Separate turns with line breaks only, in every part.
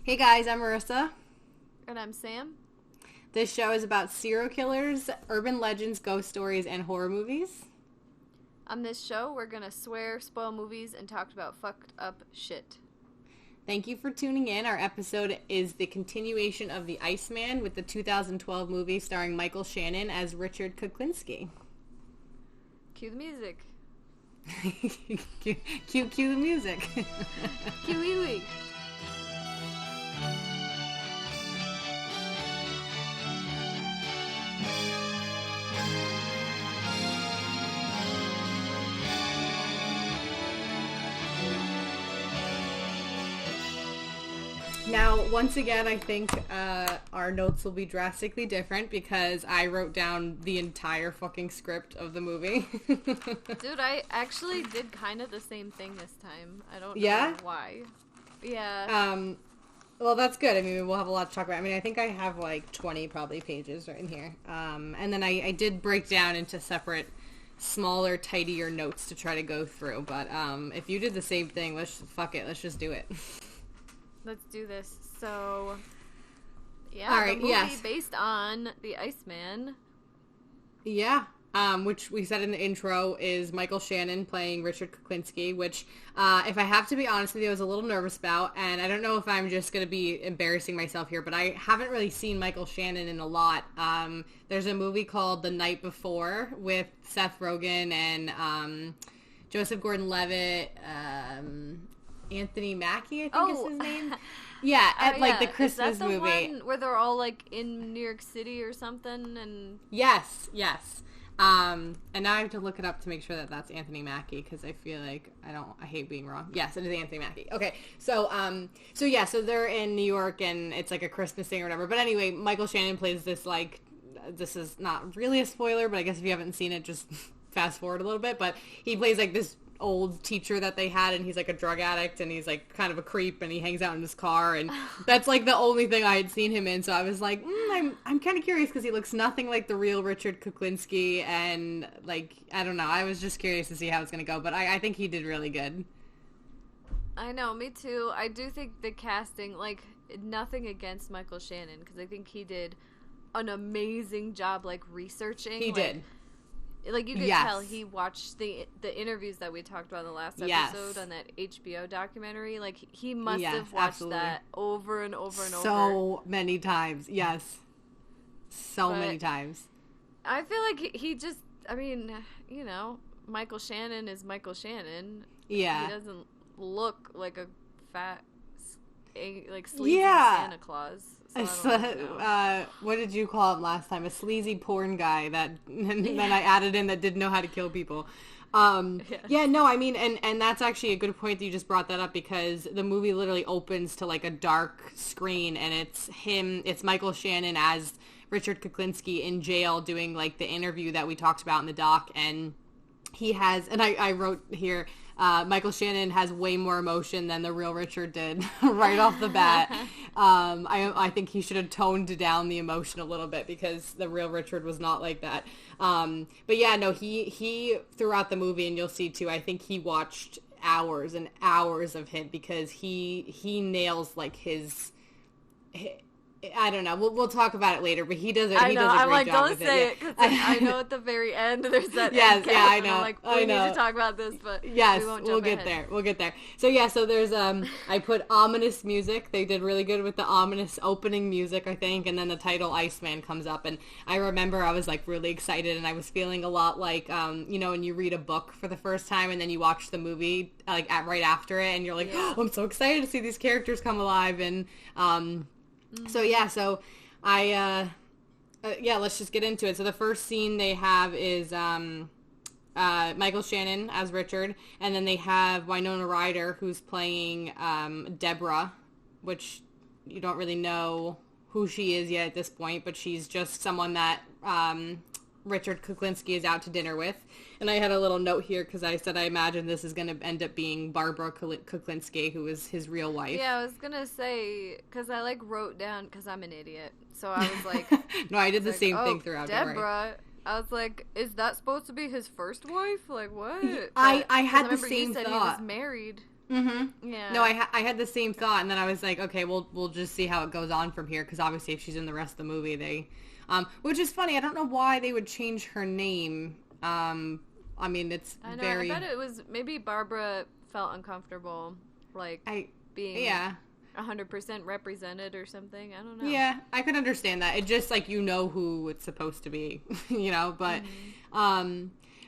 Hey guys, I'm Marissa.
And I'm Sam.
This show is about serial killers, urban legends, ghost stories, and horror movies.
On this show, we're gonna swear, spoil movies, and talk about fucked up shit.
Thank you for tuning in. Our episode is the continuation of The Iceman with the 2012 movie starring Michael Shannon as Richard Kuklinski.
Cue the music.
Cue the music.
Kiwi.
Now, once again, I think our notes will be drastically different because I wrote down the entire fucking script of the movie.
Dude, I actually did kind of the same thing this time. I don't know why. Yeah.
Well, that's good. I mean, we'll have a lot to talk about. I mean, I think I have like 20 probably pages right in here. And then I did break down into separate, smaller, tidier notes to try to go through. But if you did the same thing, let's just do it.
Let's do this. So, yeah,
all right,
the movie based on The Iceman.
Yeah, which we said in the intro is Michael Shannon playing Richard Kuklinski, which, if I have to be honest with you, I was a little nervous about, and I don't know if I'm just going to be embarrassing myself here, but I haven't really seen Michael Shannon in a lot. There's a movie called The Night Before with Seth Rogen and Joseph Gordon-Levitt, Anthony Mackie, I think is his name. Yeah, at like the Christmas
is that the
movie
one where they're all like in New York City or something. And
yes. And now I have to look it up to make sure that that's Anthony Mackie because I feel like I hate being wrong. Yes, it is Anthony Mackie. Okay, so they're in New York and it's like a Christmas thing or whatever. But anyway, Michael Shannon plays this like, this is not really a spoiler, but I guess if you haven't seen it, just fast forward a little bit. But he plays like this old teacher that they had, and he's like a drug addict, and he's like kind of a creep, and he hangs out in his car, and that's like the only thing I had seen him in. So I was like, I'm kind of curious because he looks nothing like the real Richard Kuklinski, and like I don't know, I was just curious to see how it's gonna go, but I think he did really good.
I know, me too. I do think the casting, like, nothing against Michael Shannon, because I think he did an amazing job, like, researching.
He did.
Like, you could tell he watched the interviews that we talked about in the last episode on that HBO documentary. Like, he must have watched that over and over and over.
So many times. Yes. So many times.
I feel like he just, I mean, you know, Michael Shannon is Michael Shannon.
Yeah.
He doesn't look like a fat, like, sleazy Santa Claus. So
what did you call him last time? A sleazy porn guy that then I added in that didn't know how to kill people. Yeah, no, I mean, and that's actually a good point that you just brought that up because the movie literally opens to like a dark screen and it's Michael Shannon as Richard Kuklinski in jail doing like the interview that we talked about in the doc, and he has, and I wrote here, Michael Shannon has way more emotion than the real Richard did right off the bat. I think he should have toned down the emotion a little bit because the real Richard was not like that. But yeah, no, he throughout the movie, and you'll see too, I think he watched hours and hours of him because he nails like his I don't know. We'll talk about it later, but he does it. He does a great job with it.
Don't say it because I know at the very end there's that.
Yes, yeah, I know.
I'm like, we need to talk about this, but
yes,
we won't
we'll
jump
get
ahead.
there. We'll get there. So yeah, so there's I put ominous music. They did really good with the ominous opening music, I think, and then the title Iceman comes up, and I remember I was like really excited, and I was feeling a lot like you know, when you read a book for the first time and then you watch the movie like right after it, and you're like, oh, I'm so excited to see these characters come alive, and so yeah, so. Let's just get into it. So the first scene they have is Michael Shannon as Richard, and then they have Winona Ryder who's playing Deborah, which you don't really know who she is yet at this point, but she's just someone that Richard Kuklinski is out to dinner with. And I had a little note here because I said I imagine this is going to end up being Barbara Kuklinski, who is his real wife.
Yeah, I was going to say, because I like wrote down, because I'm an idiot, so I was like...
No, I did the same thing throughout.
Deborah. I was like, is that supposed to be his first wife? Like, what?
I had the same
you said
thought.
He was married.
Mm-hmm.
Yeah.
No, I had the same thought, and then I was like, okay, we'll just see how it goes on from here, because obviously if she's in the rest of the movie, which is funny. I don't know why they would change her name. I mean, it's
I know.
very.
I bet it was maybe Barbara felt uncomfortable, like being 100% represented or something. I don't know.
Yeah, I could understand that. It just like who it's supposed to be, but.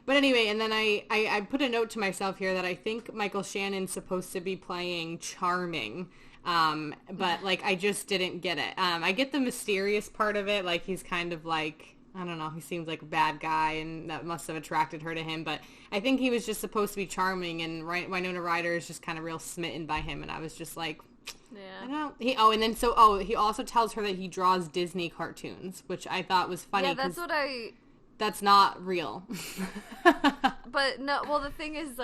But anyway, and then I put a note to myself here that I think Michael Shannon's supposed to be playing Charming, but like I just didn't get it. I get the mysterious part of it, like he's kind of like, I don't know, he seems like a bad guy, and that must have attracted her to him. But I think he was just supposed to be charming, and Winona Ryder is just kind of real smitten by him, and I was just like,
yeah.
I don't. He also tells her that he draws Disney cartoons, which I thought was funny.
Yeah, that's what I.
That's not real.
But no, well, the thing is,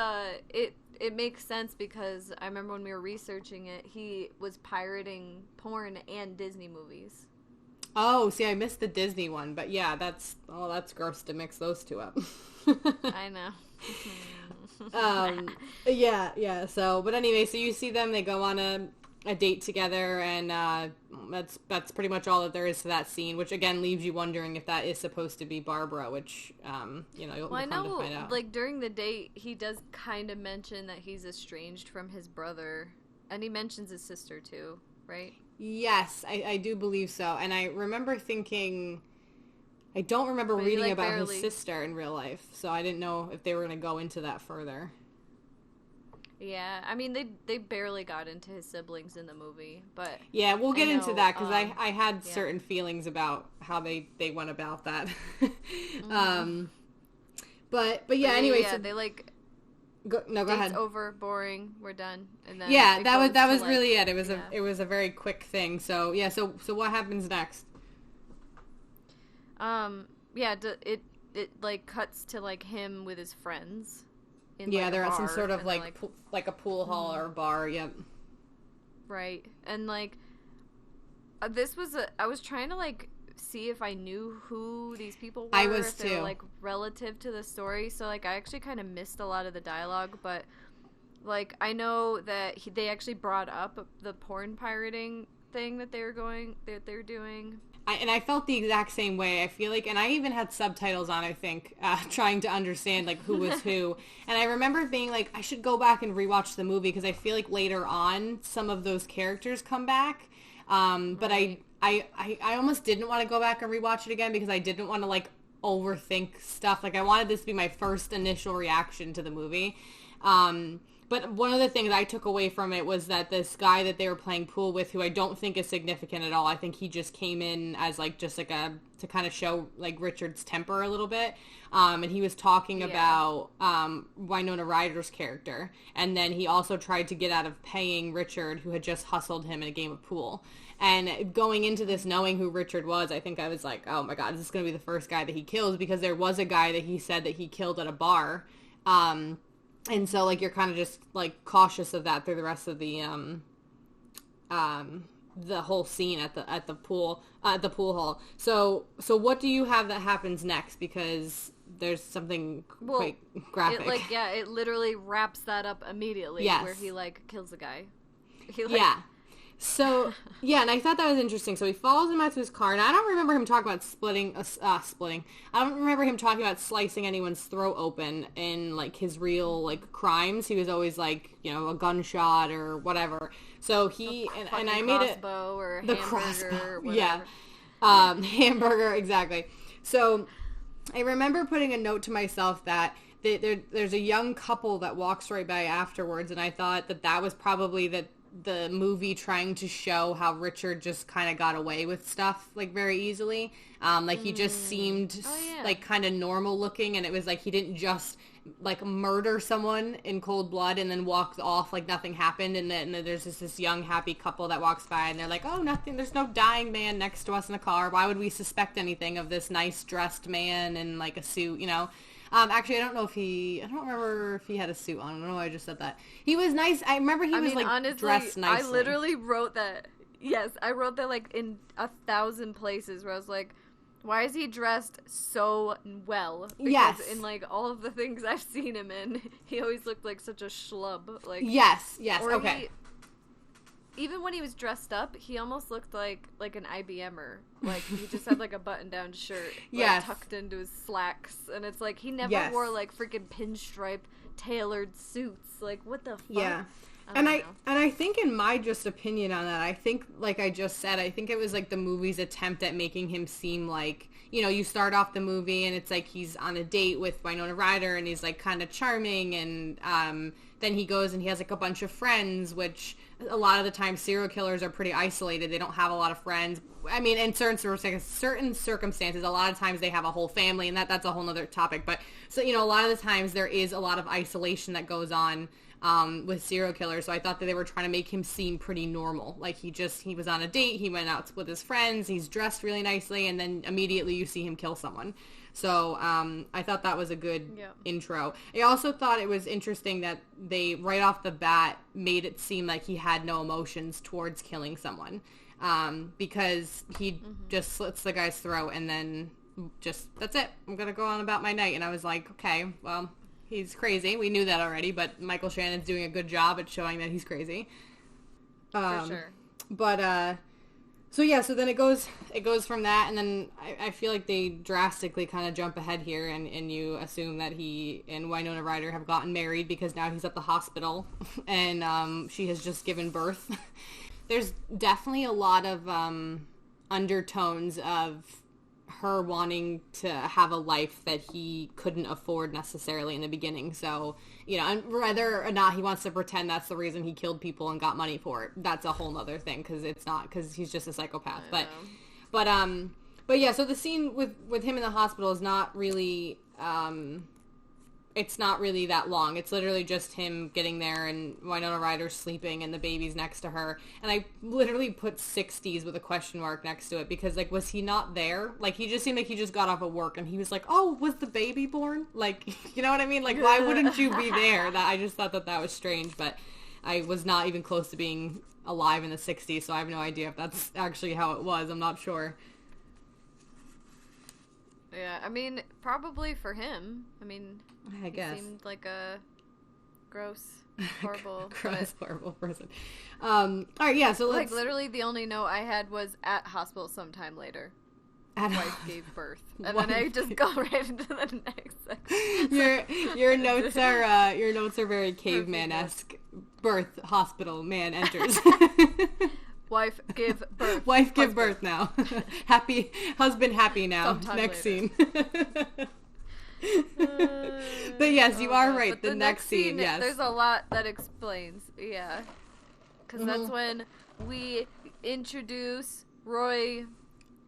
it makes sense because I remember when we were researching it, he was pirating porn and Disney movies.
Oh, see, I missed the Disney one, but yeah, that's gross to mix those two up.
I know.
Yeah. So, but anyway, so you see them, they go on a date together, and that's pretty much all that there is to that scene, which again leaves you wondering if that is supposed to be Barbara, which you'll come to find out.
Like during the date he does kind of mention that he's estranged from his brother, and he mentions his sister too, right?
Yes, I do believe so. And I remember thinking, I don't remember reading about his sister in real life, so I didn't know if they were going to go into that further.
Yeah, I mean, they barely got into his siblings in the movie, but...
Yeah, we'll get into that, because I had certain feelings about how they went about that. But yeah, anyway...
Yeah,
so,
they, like...
go ahead.
Over, boring, we're done. And then
that was really it. It was a very quick thing. So, yeah, so what happens next?
It like, cuts to, like, him with his friends.
They're at some sort of like a pool hall or a bar. Yep.
Right, and like I was trying to like see if I knew who these people were.
I was
if
too.
they were, like relative to the story. So like I actually kind of missed a lot of the dialogue, but like I know that they actually brought up the porn pirating thing that they're doing.
I felt the exact same way. I feel like, and I even had subtitles on, I think, trying to understand, like, who was who. And I remember being like, I should go back and rewatch the movie, because I feel like later on, some of those characters come back. But right. I almost didn't want to go back and rewatch it again, because I didn't want to, like, overthink stuff. Like, I wanted this to be my first initial reaction to the movie. But one of the things I took away from it was that this guy that they were playing pool with, who I don't think is significant at all, I think he just came in as like just like to kind of show like Richard's temper a little bit. And he was talking about Winona Ryder's character, and then he also tried to get out of paying Richard, who had just hustled him in a game of pool. And going into this knowing who Richard was, I think I was like, oh my god, is this going to be the first guy that he kills? Because there was a guy that he said that he killed at a bar. And so, like, you're kind of just, like, cautious of that through the rest of the whole scene at the pool hall. So what do you have that happens next? Because there's something quite graphic.
It literally wraps that up immediately.
Yes.
Where he, like, kills the guy.
So, yeah, and I thought that was interesting. So he follows him out to his car, and I don't remember him talking about splitting. I don't remember him talking about slicing anyone's throat open in, like, his real, like, crimes. He was always, like, a gunshot or whatever. So he, and I made it...
or
the
hamburger
crossbow,
or whatever.
Yeah. Hamburger, exactly. So I remember putting a note to myself that there's a young couple that walks right by afterwards, and I thought that was probably the movie trying to show how Richard just kind of got away with stuff, like, very easily. Like, he just seemed, like, kind of normal looking, and it was like he didn't just, like, murder someone in cold blood and then walk off like nothing happened, and then there's this young, happy couple that walks by, and they're like, oh, nothing, there's no dying man next to us in a car. Why would we suspect anything of this nice-dressed man in, like, a suit, Actually, I don't remember if he had a suit on. I don't know why I just said that. He was nice. I remember he was, like, honestly, dressed nicely.
I literally wrote that. Yes, I wrote that, like, in 1,000 places where I was like, Why is he dressed so well? Because
yes.
in, like, all of the things I've seen him in, he always looked like such a schlub. Like,
yes,
or
okay.
Even when he was dressed up, he almost looked like an IBMer. Like, he just had, like, a button-down shirt, like, tucked into his slacks. And it's like, he never wore, like, freaking pinstripe tailored suits. Like, what the fuck?
Yeah. I think, in my just opinion on that, I think, like I just said, I think it was like the movie's attempt at making him seem like, you know, you start off the movie and it's like he's on a date with Winona Ryder and he's like kind of charming, and then he goes and he has like a bunch of friends, which a lot of the time serial killers are pretty isolated. They don't have a lot of friends. I mean, in certain circumstances, a lot of times they have a whole family, and that's a whole other topic. But so, you know, a lot of the times there is a lot of isolation that goes on with serial killers. So I thought that they were trying to make him seem pretty normal. Like he was on a date, he went out with his friends, he's dressed really nicely, and then immediately you see him kill someone. So I thought that was a good intro. I also thought it was interesting that they, right off the bat, made it seem like he had no emotions towards killing someone. Because he just slits the guy's throat and then just, that's it. I'm going to go on about my night. And I was like, okay, well, he's crazy. We knew that already, but Michael Shannon's doing a good job at showing that he's crazy.
For sure.
But, so then it goes from that, and then I feel like they drastically kind of jump ahead here, and you assume that he and Winona Ryder have gotten married because now he's at the hospital, and she has just given birth. There's definitely a lot of undertones of her wanting to have a life that he couldn't afford necessarily in the beginning. So, you know, and whether or not he wants to pretend that's the reason he killed people and got money for it, that's a whole other thing, because it's not, because he's just a psychopath. But yeah, so the scene with him in the hospital is not really, it's not really that long. It's literally just him getting there and Winona Ryder's sleeping and the baby's next to her. And I literally put 60s with a question mark next to it because, like, was he not there? Like, he just seemed like he just got off of work and he was like, oh, was the baby born? Like, you know what I mean? Like, why wouldn't you be there? I just thought that was strange, but I was not even close to being alive in the 60s, so I have no idea if that's actually how it was. I'm not sure.
Yeah, I mean, probably for him. I mean,
I guess.
He seemed like a gross, horrible,
horrible person. All right, yeah, so let's...
Like, literally the only note I had was at hospital sometime later. Wife gave birth. And then I just go right into the next section.
Your notes are very caveman-esque. Birth, hospital, man enters.
Wife give birth.
Wife give birth now. Happy husband happy now.
Sometime
next
later.
Scene. But yes, you are right. The next scene, yes.
There's a lot that explains. Yeah. Because that's when we introduce Roy...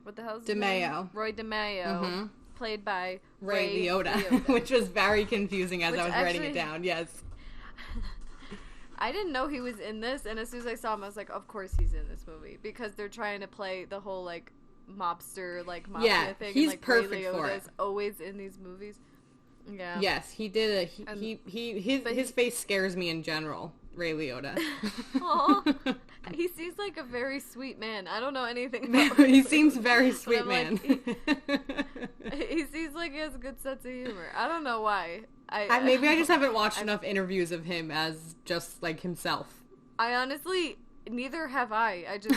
What the hell's his name? Roy DeMeo. Played by
Ray Liotta. Which was very confusing as I was writing it down. Yes.
I didn't know he was in this, and as soon as I saw him, I was like, of course he's in this movie. Because they're trying to play the whole, like, mobster, like, mafia thing.
He's
and, like,
perfect
Ray Liotta
for it.
Is always in these movies. Yeah.
Yes, he did his face scares me in general, Ray Liotta.
Aw. He seems like a very sweet man. I don't know anything about him.
He seems very sweet man.
Like, he seems like he has a good sense of humor. I don't know why.
Maybe I just haven't watched enough interviews of him as just like himself.
I honestly, neither have I. I've seen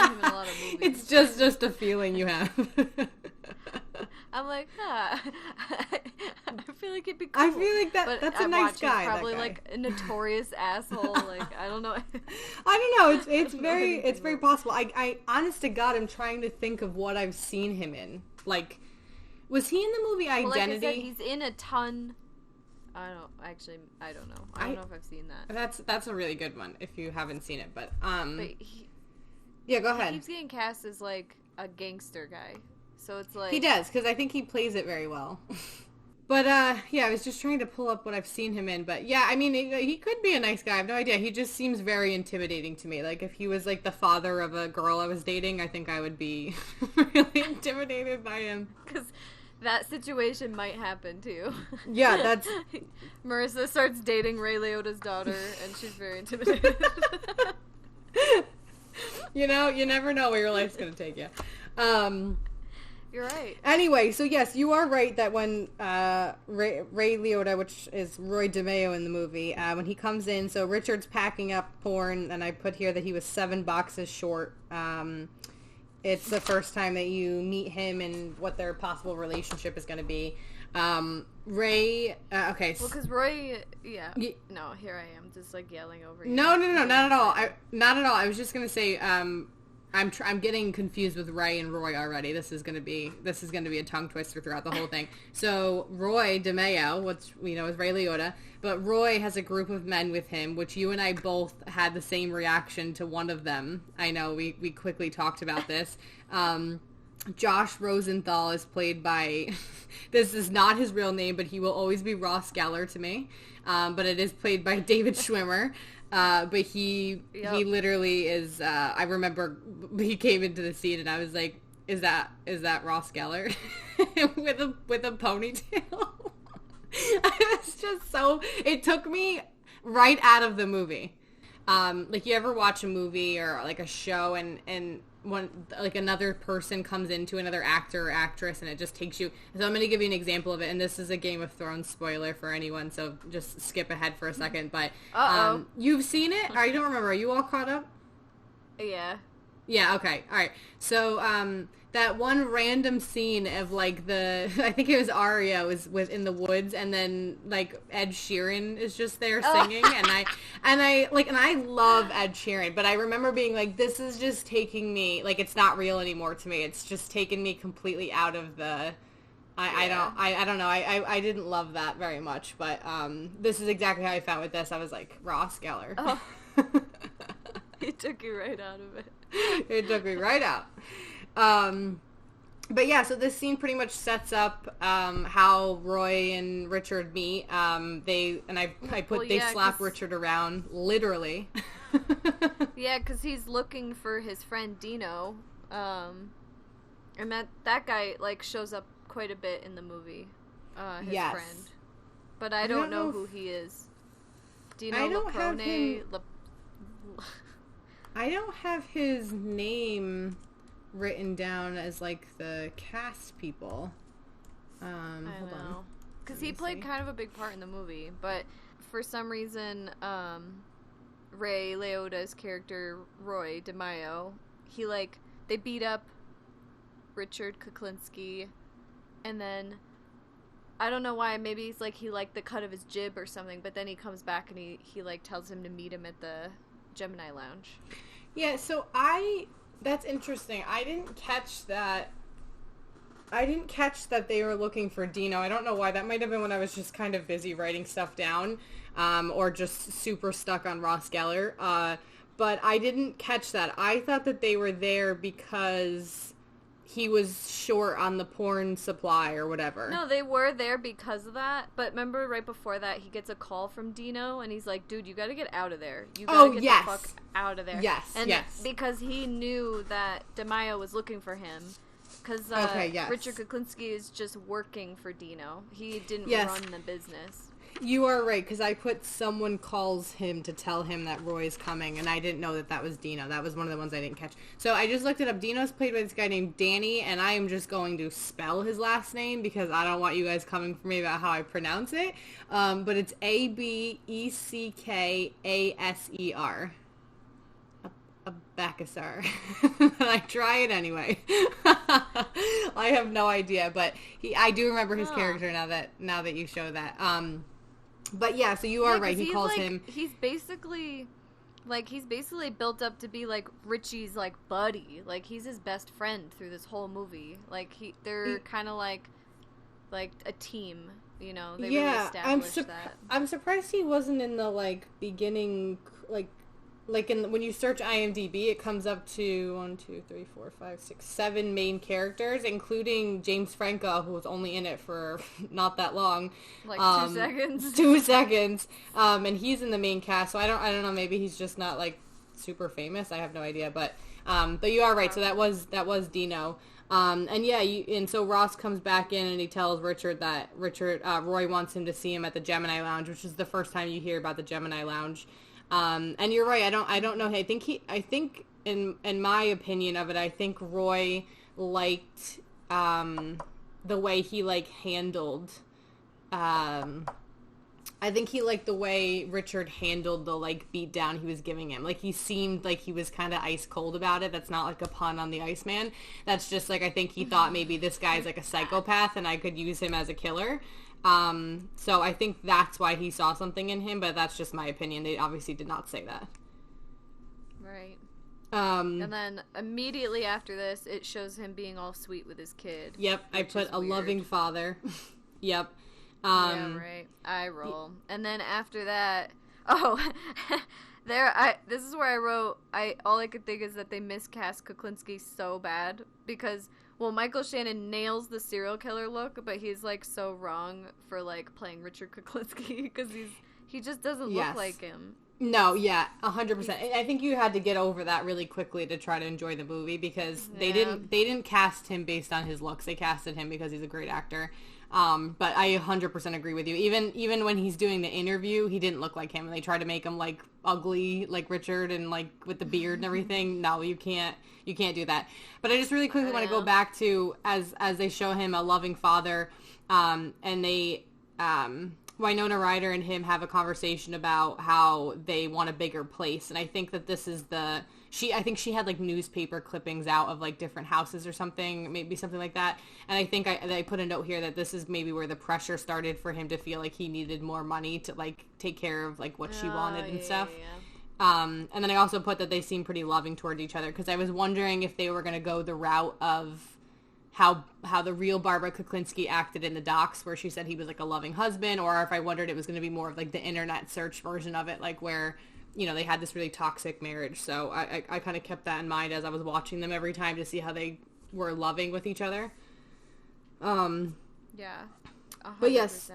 him in a lot of movies.
It's just a feeling you have.
I'm like, I feel like it'd be cool.
I feel like that's a nice guy.
He's probably like a notorious asshole. Like, I don't know.
I don't know. It's very possible. I honest to God, I'm trying to think of what I've seen him in. Like, was he in the movie Identity?
Well, like I said, he's in a ton. I don't know. I don't know if I've seen that.
That's a really good one if you haven't seen it. But
yeah,
go ahead.
He keeps getting cast as like a gangster guy. So it's like...
He does, because I think he plays it very well. But, yeah, I was just trying to pull up what I've seen him in. But, yeah, I mean, he could be a nice guy. I have no idea. He just seems very intimidating to me. Like, if he was, like, the father of a girl I was dating, I think I would be really intimidated by him.
Because that situation might happen, too.
Yeah, that's...
Marissa starts dating Ray Liotta's daughter, and she's very intimidated.
You know, you never know where your life's going to take you.
You're right.
Anyway, so yes, you are right that when Ray Liotta, which is Roy DeMeo in the movie, when he comes in, so Richard's packing up porn, and I put here that he was 7 boxes short. It's the first time that you meet him and what their possible relationship is going to be. Ray, okay.
Well, because Roy, no, here I am, just like yelling over you.
No, not at all. Not at all. I was just going to say, I'm getting confused with Ray and Roy already. This is gonna be a tongue twister throughout the whole thing. So Roy DeMeo, which we know is Ray Liotta, but Roy has a group of men with him, which you and I both had the same reaction to one of them. I know we quickly talked about this. Josh Rosenthal is played by, this is not his real name, but he will always be Ross Geller to me. But it is played by David Schwimmer. But he literally is, I remember he came into the scene and I was like, is that Ross Geller? with a ponytail? I was just so, it took me right out of the movie. Like you ever watch a movie or like a show and one, like another person comes into another actor or actress and it just takes you, so I'm going to give you an example of it, and this is a Game of Thrones spoiler for anyone, so just skip ahead for a second, but you've seen it? Or you don't remember? Are you all caught up? Yeah, okay, alright, so that one random scene of like I think it was Arya was in the woods, and then like Ed Sheeran is just there singing, and I love Ed Sheeran, but I remember being like, this is just taking me, like, it's not real anymore to me. It's just taken me completely out of the. I don't know. I didn't love that very much, but this is exactly how I felt with this. I was like, Ross Geller.
Oh. He took you right out of it.
It took me right out. But yeah, so this scene pretty much sets up how Roy and Richard meet. They slap Richard around, literally.
Yeah, because he's looking for his friend Dino, and that guy like shows up quite a bit in the movie. His friend, but I don't know who he is. Dino Laprone.
I don't have his name written down as like the cast people. Hold on,
because he played kind of a big part in the movie, but for some reason, Ray Liotta's character Roy DeMeo, they beat up Richard Kuklinski, and then I don't know why, maybe he's like he liked the cut of his jib or something, but then he comes back and he like tells him to meet him at the Gemini Lounge.
Yeah, so that's interesting. I didn't catch that they were looking for Dino. I don't know why. That might have been when I was just kind of busy writing stuff down, or just super stuck on Ross Geller. But I didn't catch that. I thought that they were there because he was short on the porn supply or whatever.
No, they were there because of that. But remember, right before that, he gets a call from Dino, and he's like, "Dude, you got to get out of there. You got to get the fuck out of there."
Yes,
and because he knew that DeMeo was looking for him. Because Richard Kuklinski is just working for Dino. He didn't run the business.
You are right, because I put someone calls him to tell him that Roy's coming, and I didn't know that was Dino. That was one of the ones I didn't catch. So I just looked it up. Dino's played by this guy named Danny, and I am just going to spell his last name because I don't want you guys coming for me about how I pronounce it. But it's Abeckaser. Abeckaser. I try it anyway. I have no idea, but I do remember his character now that you show that. But yeah, so you are right. He calls him. He's
basically built up to be like Richie's like buddy. Like he's his best friend through this whole movie. Like they're kind of like a team. You know, they really established that.
I'm surprised he wasn't in the like beginning when you search IMDb, it comes up to 1, 2, 3, 4, 5, 6, 7 main characters, including James Franco, who was only in it for not that long,
like 2 seconds.
2 seconds, and he's in the main cast. So I don't know. Maybe he's just not like super famous. I have no idea, but you are right. So that was Dino. And so Ross comes back in and he tells Richard that Roy wants him to see him at the Gemini Lounge, which is the first time you hear about the Gemini Lounge. And you're right. I don't know. I think in my opinion of it, I think Roy liked the way he like handled I think he liked the way Richard handled the, like, beat down he was giving him. Like, he seemed like he was kind of ice cold about it. That's not, like, a pun on the Iceman. That's just, like, I think he thought maybe this guy's, like, a psychopath and I could use him as a killer. So I think that's why he saw something in him, but that's just my opinion. They obviously did not say that.
Right. And then immediately after this, it shows him being all sweet with his kid.
Yep, I put a
weird.
loving father. Yep.
Yeah, right. I roll. And then after that, this is where I wrote, all I could think is that they miscast Kuklinski so bad because, well, Michael Shannon nails the serial killer look, but he's, like, so wrong for, like, playing Richard Kuklinski because he just doesn't look like him.
No, yeah, 100%. I think you had to get over that really quickly to try to enjoy the movie because they didn't cast him based on his looks. They casted him because he's a great actor. But I 100% agree with you. Even when he's doing the interview, he didn't look like him. And they tried to make him like ugly, like Richard, and like with the beard and everything. No, you can't do that. But I just really quickly want to go back to as they show him a loving father, and they Winona Ryder and him have a conversation about how they want a bigger place. And I think that this is I think she had like newspaper clippings out of like different houses or something, maybe something like that. And I think I put a note here that this is maybe where the pressure started for him to feel like he needed more money to like take care of like what she wanted and stuff. Yeah. And then I also put that they seem pretty loving toward each other because I was wondering if they were going to go the route of how the real Barbara Kuklinski acted in the docs where she said he was like a loving husband, or if I wondered it was going to be more of like the internet search version of it, like where, you know, they had this really toxic marriage. So I kind of kept that in mind as I was watching them every time to see how they were loving with each other. Yeah. 100%. But yes.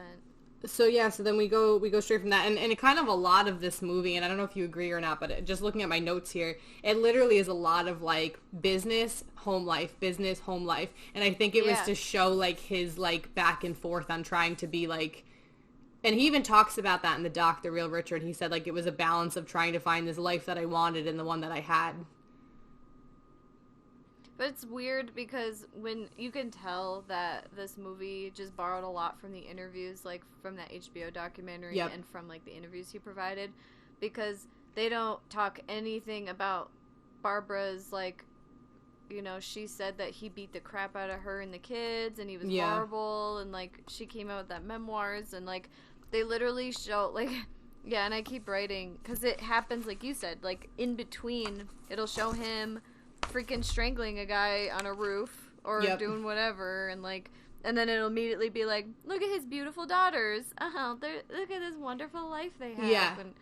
So then we go straight from that, and it kind of a lot of this movie, and I don't know if you agree or not, but just looking at my notes here, it literally is a lot of like business, home life, and I think it was to show like his like back and forth on trying to be like, and he even talks about that in the doc, The Real Richard. He said like it was a balance of trying to find this life that I wanted and the one that I had.
But it's weird because when you can tell that this movie just borrowed a lot from the interviews, like from that HBO documentary and from like the interviews he provided, because they don't talk anything about Barbara's, like, you know, she said that he beat the crap out of her and the kids and he was horrible, and like she came out with that memoirs, and like they literally show like and I keep writing because it happens like you said, like in between it'll show him freaking strangling a guy on a roof or doing whatever, and like, and then it'll immediately be like, look at his beautiful daughters, look at this wonderful life they have, and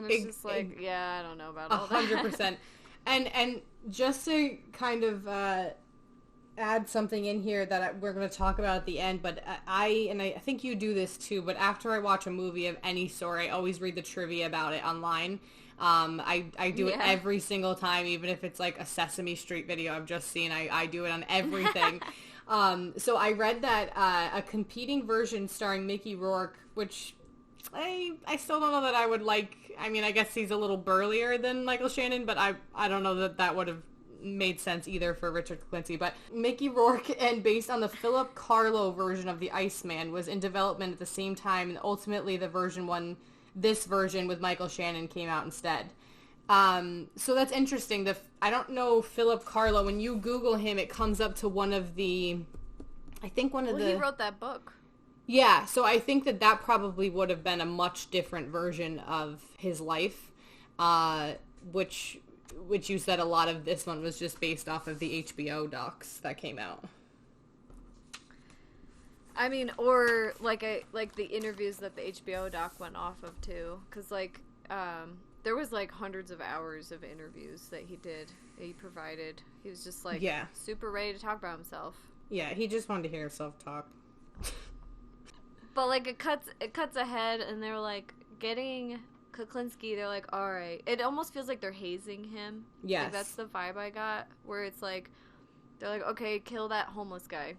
it's just like, I don't know about all that.
100%. And just to kind of add something in here that we're going to talk about at the end, but I think you do this too, but after I watch a movie of any sort, I always read the trivia about it online. I do it every single time, even if it's like a Sesame Street video I've just seen. I do it on everything. So I read that a competing version starring Mickey Rourke, which I still don't know that I would like. I mean, I guess he's a little burlier than Michael Shannon, but I don't know that would have made sense either for Richard Quincy. But Mickey Rourke, and based on the Philip Carlo version of the Iceman, was in development at the same time, and ultimately this version with Michael Shannon came out instead. So that's interesting. I don't know Philip Carlo. When you Google him, it comes up to one of the. He
wrote that book.
Yeah, so I think that probably would have been a much different version of his life, which you said a lot of this one was just based off of the HBO docs that came out.
I mean, or like the interviews that the HBO doc went off of too, because like there was like hundreds of hours of interviews that he provided. He was just like super ready to talk about himself.
Yeah, he just wanted to hear himself talk.
But like it cuts ahead, and they're like getting Kuklinski. They're like, all right. It almost feels like they're hazing him.
Yes,
like, that's the vibe I got. Where it's like they're like, okay, kill that homeless guy,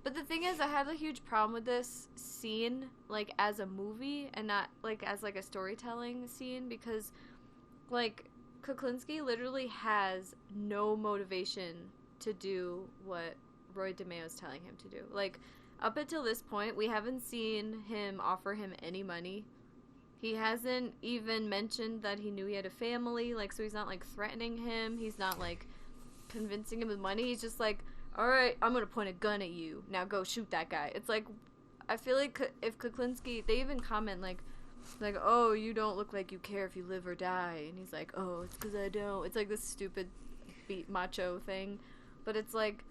But the thing is, I had a huge problem with this scene, like, as a movie, and not, like, as, like, a storytelling scene, because, like, Kuklinski literally has no motivation to do what Roy DeMeo is telling him to do. Like, up until this point, we haven't seen him offer him any money. He hasn't even mentioned that he knew he had a family, like, so he's not, like, threatening him. He's not, like, convincing him with money. He's just like, alright, I'm gonna point a gun at you. Now go shoot that guy. It's like, I feel like if Kuklinski, they even comment, like, oh, you don't look like you care if you live or die. And he's like, oh, it's because I don't. It's like this stupid macho thing. But it's like,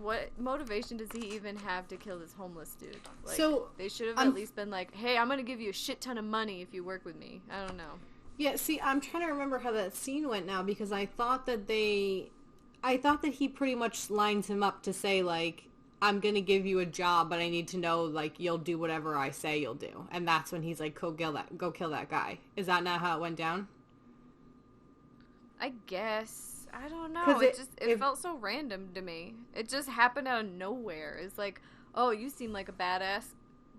what motivation does he even have to kill this homeless dude? Like, so they should have at least been like, hey, I'm going to give you a shit ton of money if you work with me. I don't know.
Yeah, see, I'm trying to remember how that scene went now, because I thought that he pretty much lines him up to say, like, I'm going to give you a job, but I need to know, like, you'll do whatever I say you'll do. And that's when he's like, go kill that guy. Is that not how it went down?
I guess. I don't know. It felt so random to me. It just happened out of nowhere. It's like, oh, you seem like a badass.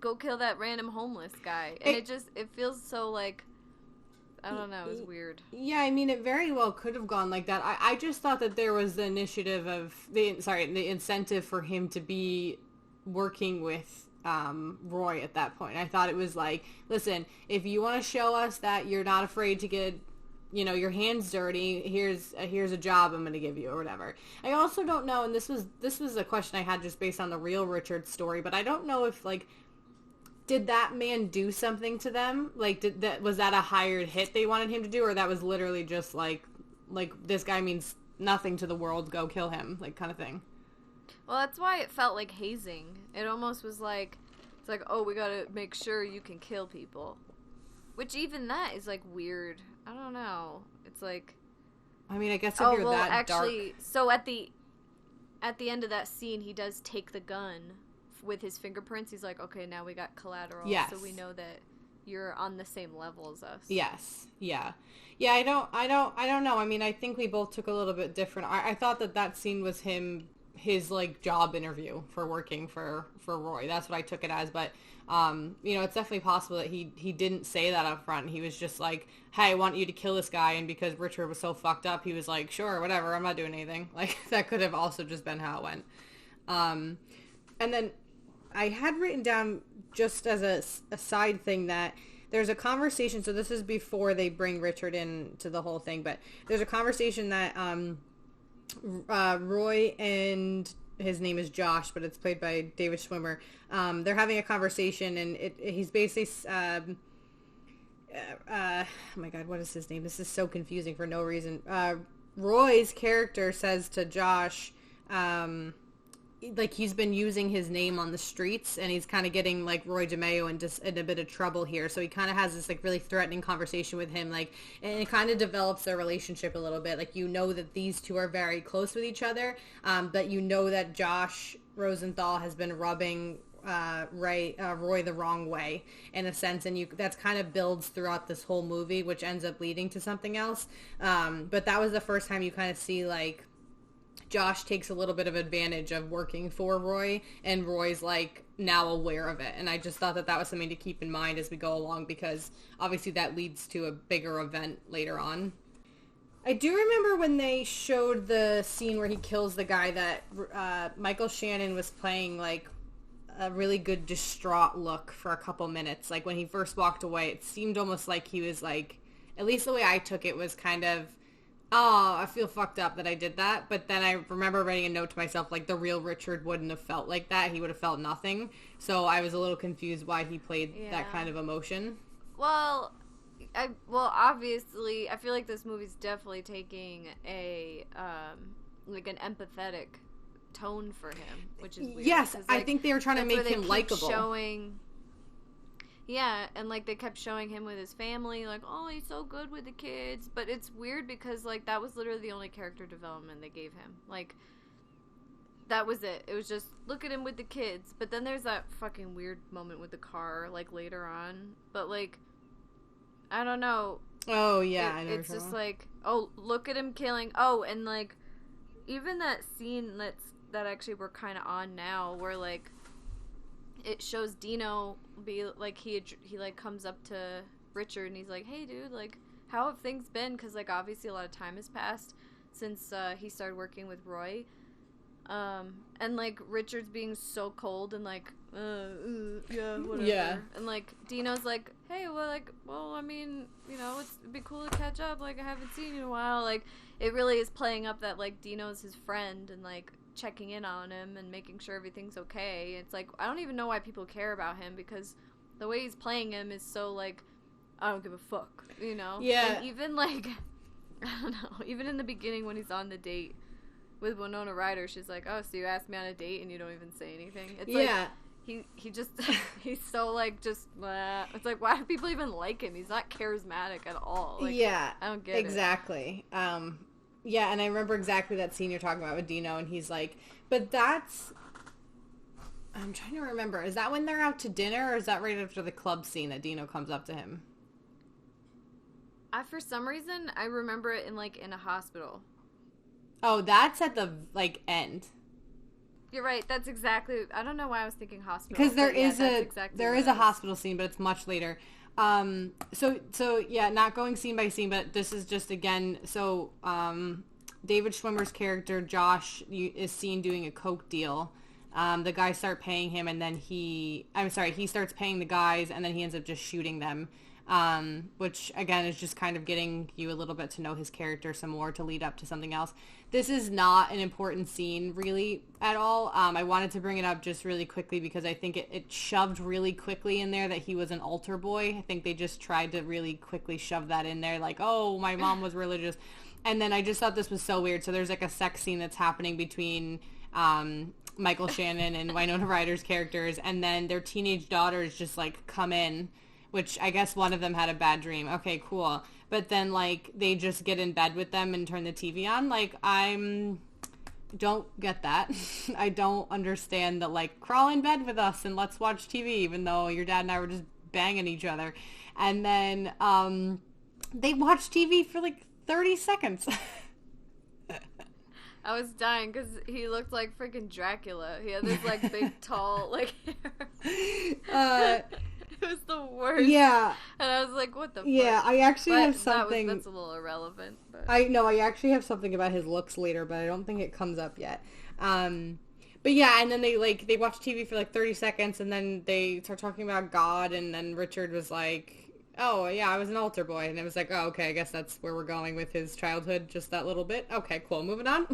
Go kill that random homeless guy. And it feels so, like, I don't know. It was weird.
Yeah, I mean, it very well could have gone like that. I just thought that there was the initiative of the incentive for him to be working with Roy at that point. I thought it was like, listen, if you want to show us that you're not afraid to get, your hands dirty, here's a job I'm going to give you or whatever. I also don't know, and this was a question I had just based on the real Richard story, but I don't know if, like, did that man do something to them? Like, was that a hired hit they wanted him to do, or that was literally just like this guy means nothing to the world, go kill him, like, kind of thing?
Well, that's why it felt like hazing. It almost was like, it's like, oh, we gotta make sure you can kill people. Which even that is, like, weird. I don't know. It's like,
I mean, I guess if you're that
actually,
dark.
So at the end of that scene, he does take the gun with his fingerprints. He's like, okay, now we got collateral.
Yes.
So we know that you're on the same level as us.
Yes. Yeah. Yeah, I don't know. I mean, I think we both took a little bit different. I thought that scene was his like job interview for working for Roy. That's what I took it as. But it's definitely possible that he didn't say that up front. He was just like, hey, I want you to kill this guy. And because Richard was so fucked up, he was like, sure, whatever, I'm not doing anything. Like, that could have also just been how it went. And then I had written down, just as a side thing, that there's a conversation. So this is before they bring Richard into the whole thing, but there's a conversation that Roy and his name is Josh, but it's played by David Schwimmer. They're having a conversation, and he's basically oh my god, what is his name? This is so confusing for no reason. Roy's character says to Josh, like, he's been using his name on the streets, and he's kind of getting, like, Roy DeMeo in a bit of trouble here. So he kind of has this, like, really threatening conversation with him, like, and it kind of develops their relationship a little bit. Like, that these two are very close with each other, but that Josh Rosenthal has been rubbing Roy the wrong way, in a sense, and that's kind of builds throughout this whole movie, which ends up leading to something else. But that was the first time you kind of see, like, Josh takes a little bit of advantage of working for Roy, and Roy's, like, now aware of it. And I just thought that was something to keep in mind as we go along, because obviously that leads to a bigger event later on. I do remember when they showed the scene where he kills the guy that Michael Shannon was playing, like, a really good distraught look for a couple minutes. Like, when he first walked away, it seemed almost like he was, like, at least the way I took it was kind of, oh, I feel fucked up that I did that. But then I remember writing a note to myself, like, the real Richard wouldn't have felt like that. He would have felt nothing. So I was a little confused why he played that kind of emotion.
Well, obviously, I feel like this movie's definitely taking a, like, an empathetic tone for him, which is weird.
Yes, like, I think they were trying to make him likable.
Yeah, and, like, they kept showing him with his family, like, oh, he's so good with the kids. But it's weird because, like, that was literally the only character development they gave him. Like, that was it. It was just, look at him with the kids. But then there's that fucking weird moment with the car, like, later on. But, like, I don't know.
Oh, yeah, I know.
It's just like, oh, look at him killing. Oh, and, like, even that scene that actually we're kind of on now, where, like, it shows Dino be like, he like comes up to Richard and he's like, hey dude, like, how have things been? Because, like, obviously a lot of time has passed since he started working with Roy. And like Richard's being so cold and like, yeah, whatever.
Yeah.
And like Dino's like, hey, well, I mean, you know, it'd be cool to catch up. Like, I haven't seen you in a while. Like, it really is playing up that like Dino's his friend and like checking in on him and making sure everything's okay. It's like, I don't even know why people care about him, because the way he's playing him is so like, I don't give a fuck, you know?
Yeah.
And even like, I don't know, even in the beginning when he's on the date with Winona Ryder, she's like, oh, so you asked me on a date and you don't even say anything? It's like, he just, he's so like, just, it's like, why do people even like him? He's not charismatic at all. Like, I don't get it.
Exactly. Yeah, and I remember exactly that scene you're talking about with Dino, and he's like, but that's, I'm trying to remember, is that when they're out to dinner, or is that right after the club scene that Dino comes up to him?
For some reason, I remember it in a hospital.
Oh, that's at the, like, end.
You're right. That's exactly, I don't know why I was thinking hospital.
Because there is a hospital scene, but it's much later. So yeah, not going scene by scene, but this is just, again, so, David Schwimmer's character, Josh, is seen doing a coke deal. The guys start paying him, and then he starts paying the guys, and then he ends up just shooting them. Which, again, is just kind of getting you a little bit to know his character some more to lead up to something else. This is not an important scene, really, at all. I wanted to bring it up just really quickly because I think it shoved really quickly in there that he was an altar boy. I think they just tried to really quickly shove that in there, like, oh, my mom was religious. And then I just thought this was so weird. So there's, like, a sex scene that's happening between Michael Shannon and Winona Ryder's characters, and then their teenage daughters just, like, come in, which I guess one of them had a bad dream. Okay, cool. But then, like, they just get in bed with them and turn the TV on. Like, don't get that. I don't understand that, like, crawl in bed with us and let's watch TV, even though your dad and I were just banging each other. And then they watch TV for, like, 30 seconds.
I was dying because he looked like freaking Dracula. He had this, like, big, tall, like, hair. It was the worst.
Yeah.
And I was like, what the fuck?
Yeah, I actually have something.
That's a little irrelevant. But.
I actually have something about his looks later, but I don't think it comes up yet. But yeah, and then they watch TV for like 30 seconds, and then they start talking about God, and then Richard was like, oh, yeah, I was an altar boy. And it was like, oh, okay, I guess that's where we're going with his childhood, just that little bit. Okay, cool, moving on.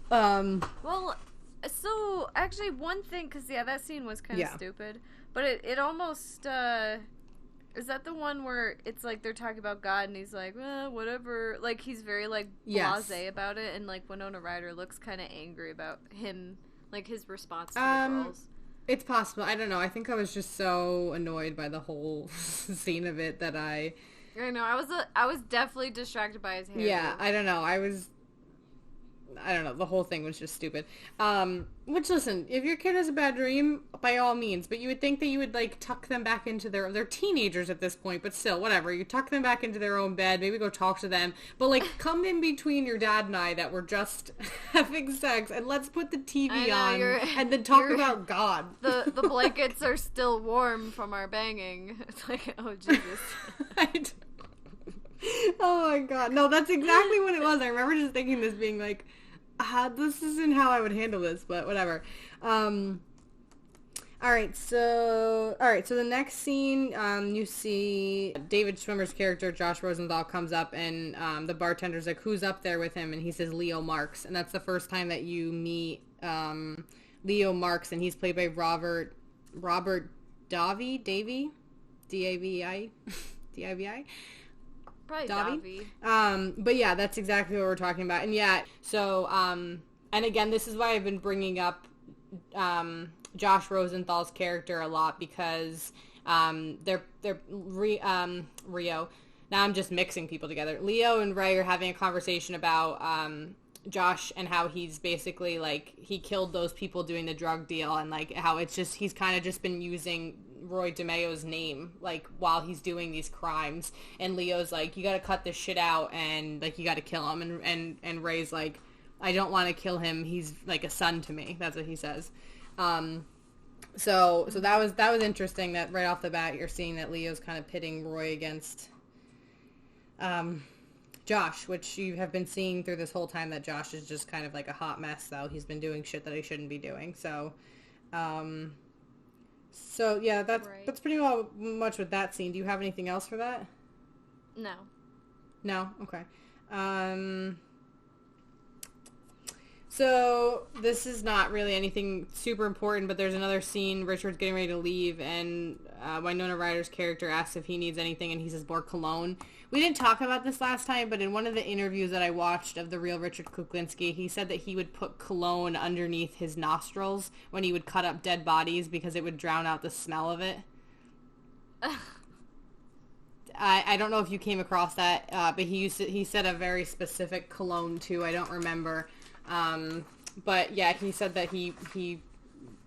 Well... So, actually, one thing, because, yeah, that scene was kind of stupid, but it almost, is that the one where it's, like, they're talking about God, and he's like, whatever, like, he's very, like, blasé about it, and, like, Winona Ryder looks kind of angry about him, like, his response to the girls.
It's possible. I don't know. I think I was just so annoyed by the whole scene of it that I
know. I was definitely distracted by his hair.
Yeah, I don't know. I don't know. The whole thing was just stupid. Which, listen, if your kid has a bad dream, by all means, but you would think that you would, like, tuck them back into they're teenagers at this point, but still, whatever. You tuck them back into their own bed, maybe go talk to them, but, like, come in between your dad and I that were just having sex, and let's put the TV on, and then talk about God.
The blankets are still warm from our banging. It's like, oh, Jesus.
Oh, my God. No, that's exactly what it was. I remember just thinking this being like, this isn't how I would handle this, but whatever. All right, so the next scene, you see David Schwimmer's character, Josh Rosenthal, comes up, and the bartender's like, who's up there with him? And he says Leo Marks, and that's the first time that you meet Leo Marks, and he's played by Robert Davey, D-A-V-I, D-I-V-I?
Probably Davi.
But yeah, that's exactly what we're talking about. And yeah, so, and again, this is why I've been bringing up, Josh Rosenthal's character a lot, because, Rio, now I'm just mixing people together. Leo and Ray are having a conversation about, Josh and how he's basically, like, he killed those people doing the drug deal, and, like, how it's just, he's kind of just been using Roy DeMeo's name, like, while he's doing these crimes, and Leo's like, you gotta cut this shit out, and, like, you gotta kill him, and Ray's like, I don't want to kill him, he's like a son to me. That's what he says. So that was interesting, that right off the bat you're seeing that Leo's kind of pitting Roy against Josh, which you have been seeing through this whole time that Josh is just kind of like a hot mess, though. He's been doing shit that he shouldn't be doing. Um, so yeah, that's pretty well much with that scene. Do you have anything else for that?
No.
No? Okay. So this is not really anything super important, but there's another scene. Richard's getting ready to leave, and Winona Ryder's character asks if he needs anything, and he says more cologne. We didn't talk about this last time, but in one of the interviews that I watched of the real Richard Kuklinski, he said that he would put cologne underneath his nostrils when he would cut up dead bodies because it would drown out the smell of it. I don't know if you came across that, but he said a very specific cologne too. I don't remember. But yeah, he said that he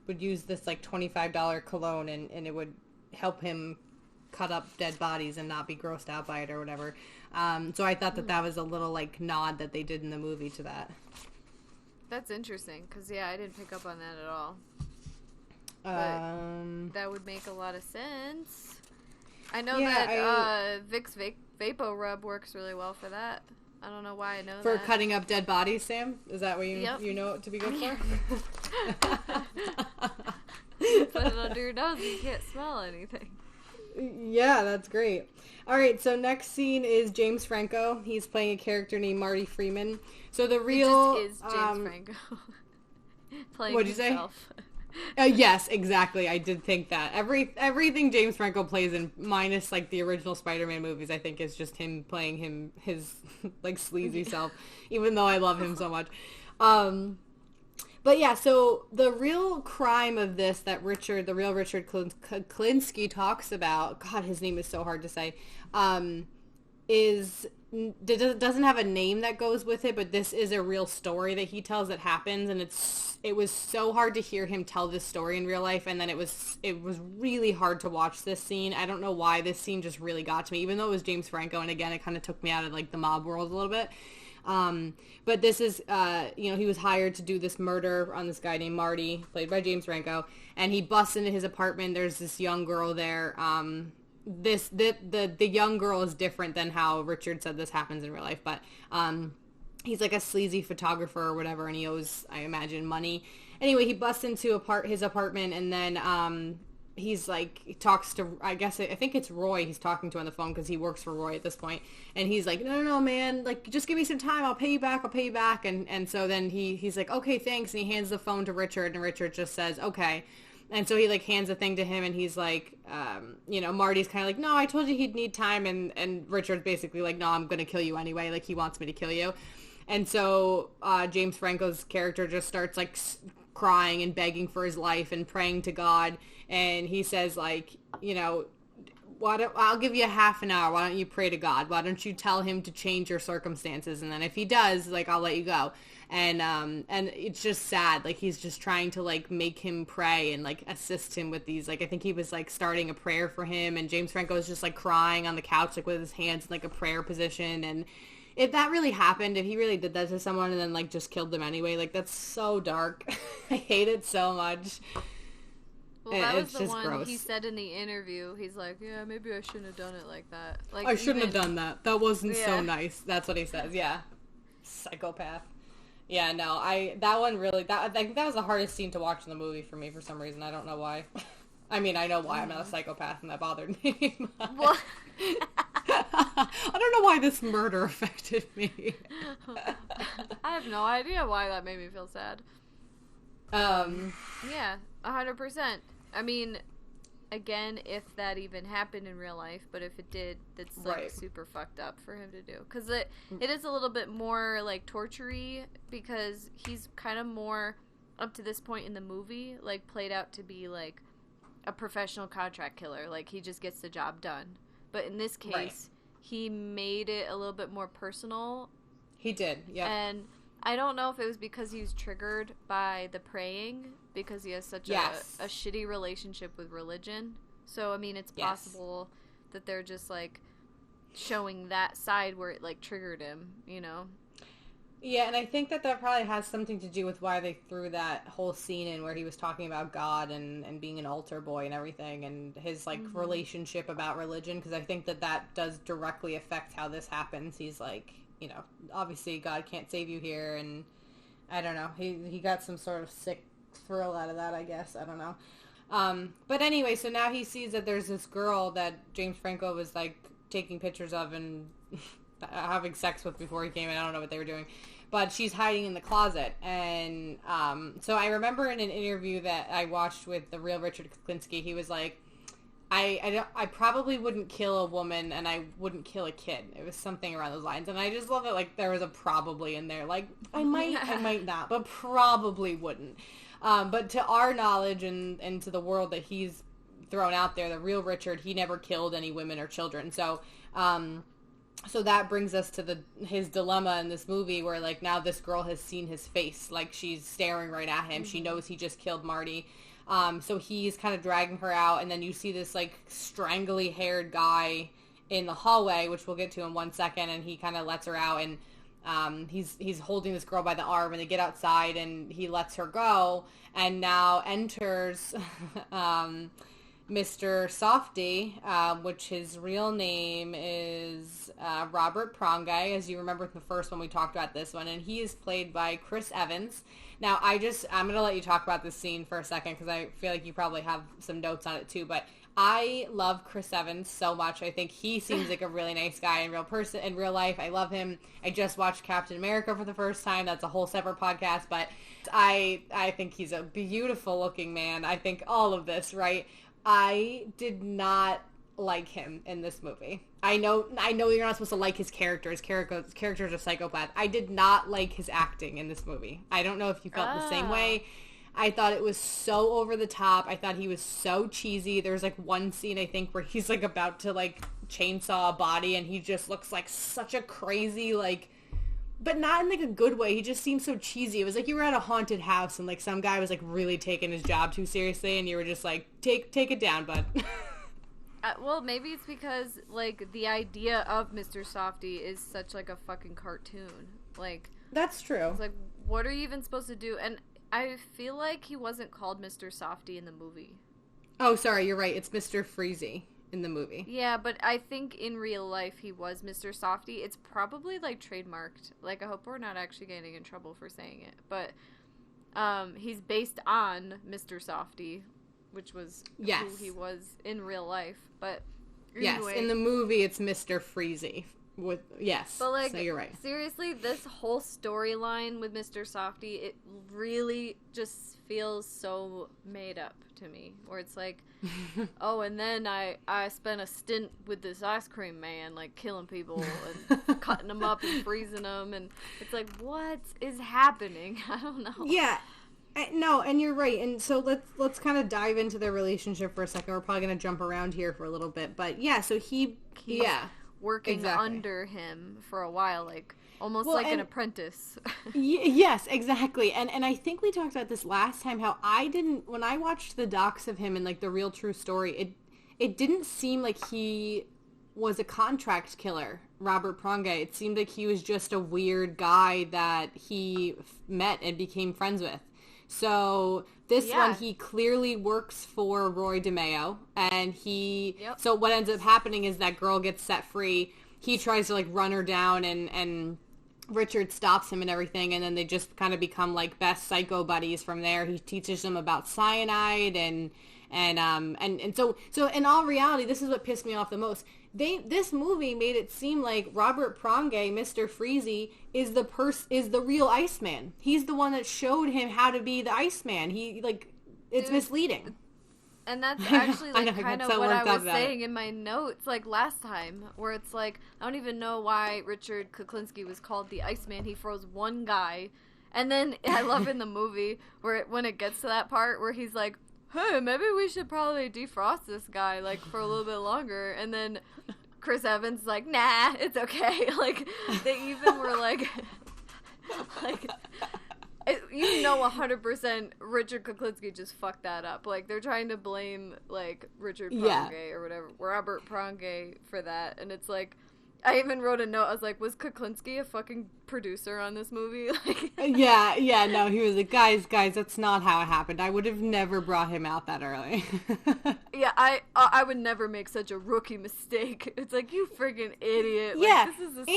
would use this like $25 cologne and it would help him cut up dead bodies and not be grossed out by it or whatever. So I thought that was a little like nod that they did in the movie to that.
That's interesting, because yeah, I didn't pick up on that at all. But that would make a lot of sense. I know that Vicks Vapo Rub works really well for that. I don't know why I know
for
that.
For cutting up dead bodies, Sam? Is that what you know it to be good for?
Put it under your nose, you can't smell anything.
Yeah, that's great. All right, so next scene is James Franco. He's playing a character named Marty Freeman. So the real...
It just is James Franco. Playing
what'd you
himself.
Say? Yes, exactly. I did think that. Everything James Franco plays in, minus like the original Spider-Man movies, I think is just him playing his like sleazy self, even though I love him so much. But yeah, so the real crime of this that the real Richard Kuklinski talks about, God, his name is so hard to say, doesn't have a name that goes with it, but this is a real story that he tells that happens, and it was so hard to hear him tell this story in real life, and then it was really hard to watch this scene. I don't know why this scene just really got to me, even though it was James Franco, and again, it kind of took me out of like the mob world a little bit. But this is, he was hired to do this murder on this guy named Marty, played by James Franco, and he busts into his apartment. There's this young girl there. The young girl is different than how Richard said this happens in real life, but, he's like a sleazy photographer or whatever, and he owes, I imagine, money. Anyway, he busts into his apartment, and then, he's like, he talks to, I think it's Roy he's talking to on the phone, because he works for Roy at this point, and he's like, no, man, like, just give me some time, I'll pay you back, and so then he's like, okay, thanks, and he hands the phone to Richard, and Richard just says, okay, and so he, like, hands the thing to him, and he's like, Marty's kind of like, no, I told you he'd need time, and Richard's basically like, no, I'm gonna kill you anyway, like, he wants me to kill you, and so, James Franco's character just starts, like, crying and begging for his life and praying to God, and he says, like, I'll give you a half an hour. Why don't you pray to God? Why don't you tell him to change your circumstances? And then if he does, like, I'll let you go. And it's just sad. Like, he's just trying to, like, make him pray and, like, assist him with these. Like, I think he was, like, starting a prayer for him. And James Franco was just, like, crying on the couch, like, with his hands in, like, a prayer position. And if that really happened, if he really did that to someone and then, like, just killed them anyway, like, that's so dark. I hate it so much.
Well, that was the one gross. He said in the interview. He's like, yeah, maybe I shouldn't have done it like that. Like,
I shouldn't have done that. That wasn't so nice. That's what he says. Yeah. Psychopath. Yeah, no, that one really, I think that was the hardest scene to watch in the movie for me for some reason. I don't know why. I mean, I know why. I'm not a psychopath and that bothered me. What? I don't know why this murder affected me.
I have no idea why that made me feel sad. Yeah, 100%. I mean, again, if that even happened in real life, but if it did, that's like super fucked up for him to do. Because it is a little bit more like torture-y, because he's kind of more, up to this point in the movie, like played out to be like a professional contract killer. Like, he just gets the job done. But in this case, he made it a little bit more personal.
He did, yeah.
And I don't know if it was because he was triggered by the praying, because he has such a shitty relationship with religion. So, I mean, it's possible that they're just, like, showing that side where it, like, triggered him, you know?
Yeah, and I think that probably has something to do with why they threw that whole scene in where he was talking about God and being an altar boy and everything, and his, like, relationship about religion, because I think that does directly affect how this happens. He's, like, you know, obviously God can't save you here, and I don't know. He got some sort of sick thrill out of that, I guess. I don't know. But anyway, so now he sees that there's this girl that James Franco was, like, taking pictures of and having sex with before he came in. I don't know what they were doing. But she's hiding in the closet. And so I remember in an interview that I watched with the real Richard Kuklinski, he was like, I probably wouldn't kill a woman and I wouldn't kill a kid. It was something around those lines. And I just love that, like, there was a probably in there. Like, I might not, but probably wouldn't. But to our knowledge and to the world that he's thrown out there, the real Richard, he never killed any women or children. So, so that brings us to his dilemma in this movie where, like, now this girl has seen his face. Like, she's staring right at him. Mm-hmm. She knows he just killed Marty. So he's kind of dragging her out, and then you see this, like, strangly haired guy in the hallway, which we'll get to in 1 second, and he kind of lets her out, and he's holding this girl by the arm, and they get outside, and he lets her go, and now enters Mr. Softy, which his real name is Robert Prongai, as you remember from the first one we talked about this one, and he is played by Chris Evans. Now, I'm going to let you talk about this scene for a second because I feel like you probably have some notes on it too, but I love Chris Evans so much. I think he seems like a really nice guy in real life. I love him. I just watched Captain America for the first time. That's a whole separate podcast, but I think he's a beautiful looking man. I think all of this, right? I did not like him in this movie. I know you're not supposed to like his character. His character's a psychopath. I did not like his acting in this movie. I don't know if you felt the same way. I thought it was so over the top. I thought he was so cheesy. There's, like, one scene, I think, where he's, like, about to, like, chainsaw a body, and he just looks like such a crazy, like, but not in, like, a good way. He just seemed so cheesy. It was like you were at a haunted house, and, like, some guy was, like, really taking his job too seriously, and you were just like, take it down, bud.
Well, maybe it's because, like, the idea of Mr. Softy is such, like, a fucking cartoon. Like,
that's true.
It's like, what are you even supposed to do? And I feel like he wasn't called Mr. Softy in the movie.
Oh, sorry, you're right. It's Mr. Freezy in the movie.
Yeah, but I think in real life he was Mr. Softy. It's probably, like, trademarked. Like, I hope we're not actually getting in trouble for saying it. But he's based on Mr. Softy, which was who he was in real life. But anyway.
Yes, in the movie it's Mr. Freezy. But, like, so you're right.
Seriously, this whole storyline with Mr. Softy, it really just feels so made up to me. Where it's like, oh, and then I spent a stint with this ice cream man, like, killing people and cutting them up and freezing them. And it's like, what is happening? I don't know.
Yeah. No, and you're right. And so let's kind of dive into their relationship for a second. We're probably going to jump around here for a little bit. But, yeah, so he's
working under him for a while, like, almost like an apprentice.
Yes, exactly. And I think we talked about this last time, how when I watched the docs of him and, like, the real true story, it didn't seem like he was a contract killer, Robert Prongai. It seemed like he was just a weird guy that he met and became friends with. So this one, he clearly works for Roy DeMeo, and so what ends up happening is that girl gets set free. He tries to, like, run her down, and Richard stops him and everything, and then they just kind of become, like, best psycho buddies from there. He teaches them about cyanide, and so in all reality, this is what pissed me off the most. This movie made it seem like Robert Prongai, Mr. Freezy, is the real Iceman. He's the one that showed him how to be the Iceman. It's misleading.
And that's actually, like, kind of what I was saying in my notes, like, last time, where it's like, I don't even know why Richard Kuklinski was called the Iceman. He froze one guy. And then I love in the movie when it gets to that part where he's like, hey, maybe we should probably defrost this guy, like, for a little bit longer. And then Chris Evans is like, nah, it's okay. Like, they even were like, like, you know 100% Richard Kuklinski just fucked that up. Like, they're trying to blame, like, Richard Prongai or whatever, Robert Prongai for that. And it's like, I even wrote a note. I was like, was Kuklinski a fucking producer on this movie? Like,
no, he was like, guys, that's not how it happened. I would have never brought him out that early.
Yeah, I would never make such a rookie mistake. It's like, you friggin' idiot. Like,
yeah,
this is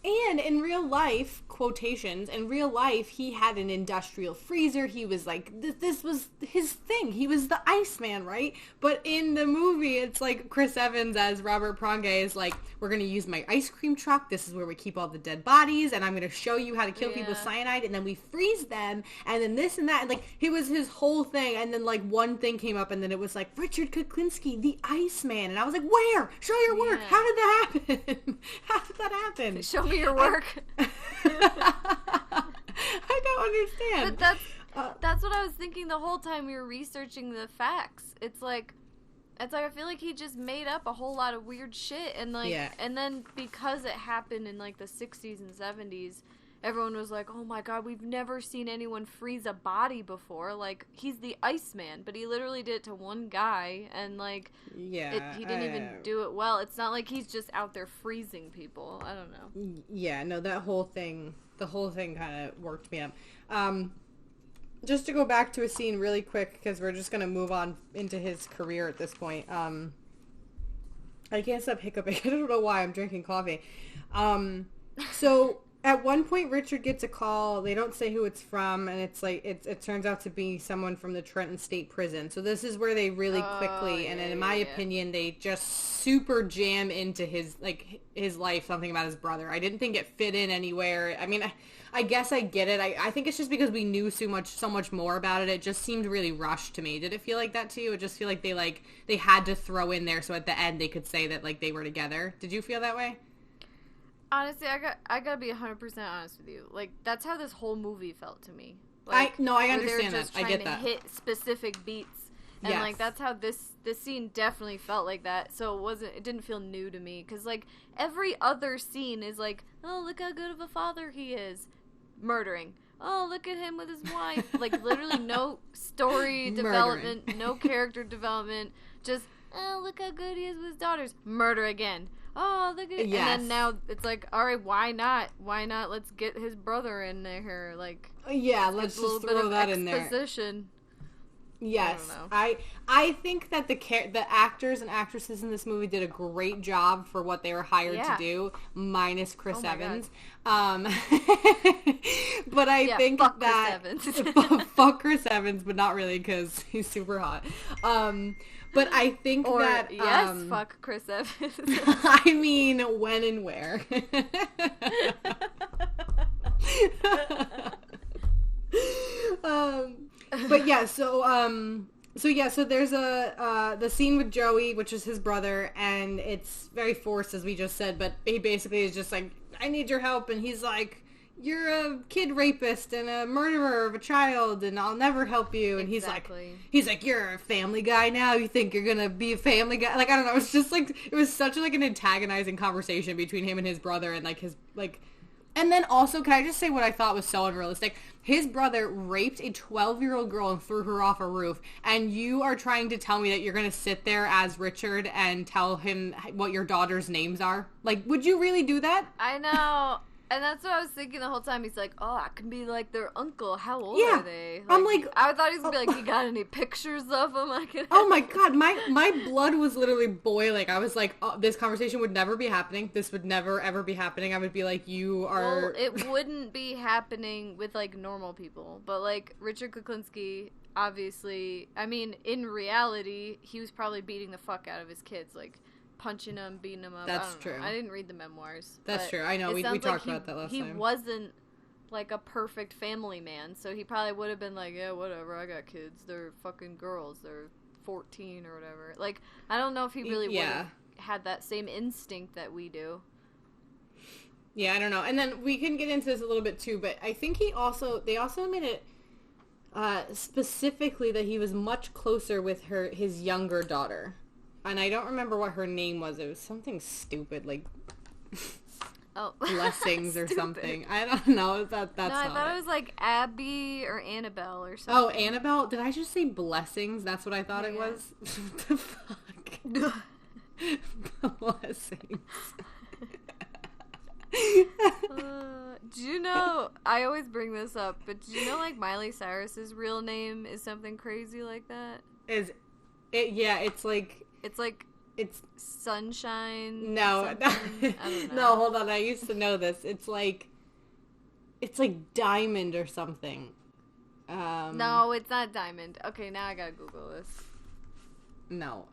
And in real life, quotations, in real life, he had an industrial freezer. He was like, this was his thing. He was the Iceman, right? But in the movie, it's like Chris Evans as Robert Pronge is like, we're going to use my ice cream truck. This is where we keep all the dead bodies. And I'm going to show you how to kill people with cyanide. And then we freeze them. And then this and that. And like, it was his whole thing. And then like one thing came up and then it was like, Richard Kuklinski, the Iceman. And I was like, where? Show your work. How did that happen? How did that happen?
Show me your work.
I don't understand.
But that's what I was thinking the whole time we were researching the facts. It's like I feel like he just made up a whole lot of weird shit, and like, and then because it happened in like the 60s and 70s, everyone was like, oh my god, we've never seen anyone freeze a body before. Like, he's the Iceman, but he literally did it to one guy, and like, he didn't even do it well. It's not like he's just out there freezing people. I don't know.
Yeah, no, the whole thing kind of worked me up. Just to go back to a scene really quick, because we're just going to move on into his career at this point. I can't stop hiccuping. I don't know why. I'm drinking coffee. So at one point, Richard gets a call. They don't say who it's from, and it's like it turns out to be someone from the Trenton State Prison. So this is where they really quickly, and in my opinion, they just super jam into his life, something about his brother. I didn't think it fit in anywhere. I mean, I guess I get it. I think it's just because we knew so much more about it. It just seemed really rushed to me. Did it feel like that to you? It just feel like they had to throw in there so at the end they could say that like they were together. Did you feel that way?
Honestly, I gotta be 100% honest with you. Like, that's how this whole movie felt to me.
I understand
that.
I get that.
Hit specific beats, and like that's how this scene definitely felt like that. So it didn't feel new to me, because like every other scene is like, oh, look how good of a father he is, murdering. Oh, look at him with his wife. Like, literally no story development, no character development. Just, oh, look how good he is with his daughters. Murder again. Oh, look at it. Yes. And then now it's like, all right, why not? Why not? Let's get his brother in there. Like,
let's just throw that in there. Yes, I think that the actors and actresses in this movie did a great job for what they were hired to do, minus Chris Evans. But I think
fuck
that
Chris Evans.
Fuck Chris Evans, but not really because he's super hot. But I think that
fuck Chris Evans.
I mean, when and where. But yeah, so there's the scene with Joey, which is his brother, and it's very forced, as we just said, but he basically is just like, I need your help, and he's like, you're a kid rapist and a murderer of a child, and I'll never help you. And he's like, you're a family guy now? You think you're gonna be a family guy? Like, I don't know, it's just like, it was such like an antagonizing conversation between him and his brother, and like his, like, and then also, can I just say what I thought was so unrealistic? His brother raped a 12-year-old girl and threw her off a roof, and you are trying to tell me that you're going to sit there as Richard and tell him what your daughter's names are? Like, would you really do that?
I know. And that's what I was thinking the whole time. He's like, oh, I can be like their uncle. How old are they? Like,
I'm like...
I thought he was going to be like, you got any pictures of them?
Oh my god, my blood was literally boiling. I was like, oh, this conversation would never be happening. This would never, ever be happening. I would be like, you are...
Well, it wouldn't be happening with, like, normal people. But, like, Richard Kuklinski, obviously... I mean, in reality, he was probably beating the fuck out of his kids, like... punching him, beating him up.
That's true.
I didn't read the memoirs.
That's true. I know. We talked about that last time.
He wasn't like a perfect family man, so he probably would have been like, yeah, whatever, I got kids. They're fucking girls. They're 14 or whatever. Like, I don't know if he really would have had that same instinct that we do.
Yeah, I don't know. And then we can get into this a little bit too, but I think they also made it specifically that he was much closer with his younger daughter. And I don't remember what her name was. It was something stupid, like Blessings or something. I don't know. That's not
I thought it was like Abby or Annabelle or something.
Oh, Annabelle? Did I just say Blessings? That's what I thought it was? What the fuck? Blessings.
Do you know, I always bring this up, but do you know, like, Miley Cyrus's real name is something crazy like that?
Is it? Yeah, it's like...
It's like
It's
Sunshine.
no,
I don't know.
no. Hold on, I used to know this. It's like Diamond or something.
No, it's not Diamond. Okay, now I gotta Google this.
No,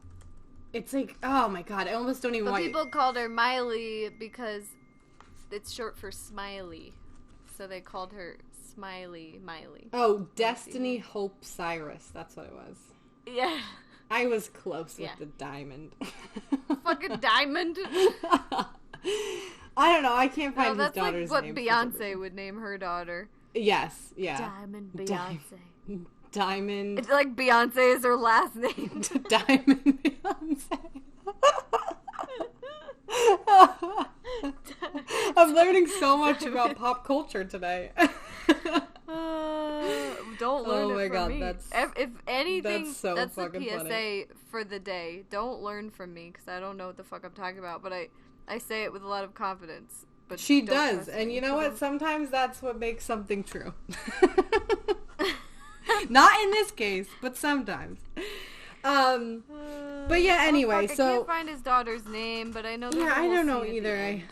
it's like, oh my god, I almost don't even
But
want.
people called her Miley because it's short for Smiley, so they called her Smiley Miley.
Oh, Destiny Hope Cyrus. That's what it was.
Yeah.
I was close with the Diamond.
Fucking Diamond.
I don't know. I can't find his
that's
daughter's
like
name.
what Beyonce would name her daughter.
Yes, yeah.
Diamond Beyonce.
Diamond.
It's like Beyonce is her last name.
Diamond Beyonce. I'm learning so much about pop culture today.
Don't learn
oh my
it from
god,
me.
that's
if anything,
that's so
that's the
fucking
PSA
funny.
for the day. Don't learn from me because I don't know what the fuck I'm talking about, but I say it with a lot of confidence. But
she
don't
does,
trust
and
me,
you know what?
I'm...
Sometimes that's what makes something true. Not in this case, but sometimes. But yeah, anyway,
fuck,
so
I can't find his daughter's name, but I know.
Yeah, I don't know either.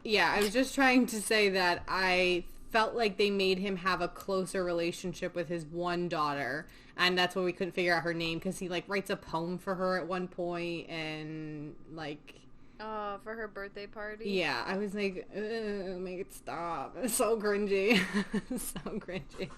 I was just trying to say that I felt like they made him have a closer relationship with his one daughter, and that's why we couldn't figure out her name, because he like writes a poem for her at one point, and like
for her birthday party.
Yeah, I was like, make it stop. It's so cringy. So cringy.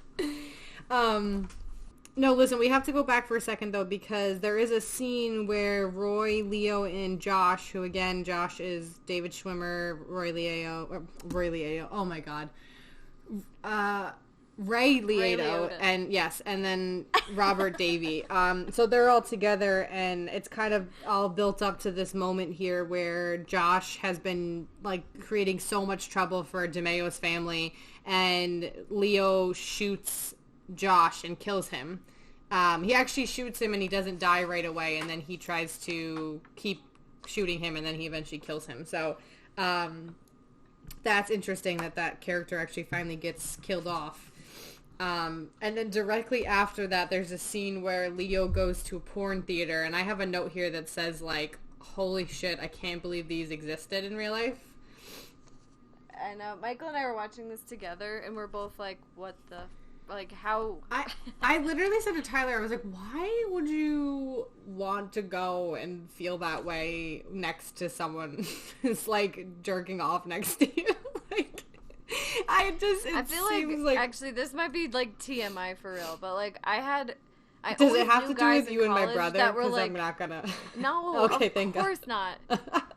No, listen, we have to go back for a second, though, because there is a scene where Roy, Leo, and Josh, who, again, Josh is David Schwimmer, Roy Liotta, oh my god, Ray Liotta, and yes, and then Robert Davey. So they're all together, and it's kind of all built up to this moment here where Josh has been, like, creating so much trouble for DeMeo's family, and Leo shoots Josh and kills him. He actually shoots him and he doesn't die right away, and then he tries to keep shooting him, and then he eventually kills him. So that's interesting that character actually finally gets killed off. And then directly after that, there's a scene where Leo goes to a porn theater, and I have a note here that says, like, holy shit, I can't believe these existed in real life.
I know. Michael and I were watching this together, and we're both like, what the... Like, how...
I literally said to Tyler, I was like, why would you want to go and feel that way next to someone who's, like, jerking off next to you? Like, I feel like...
Actually, this might be, like, TMI for real, but, like,
does it have to do with you and my brother? Because
like,
I'm not gonna...
No,
okay, thank God.
Of course not.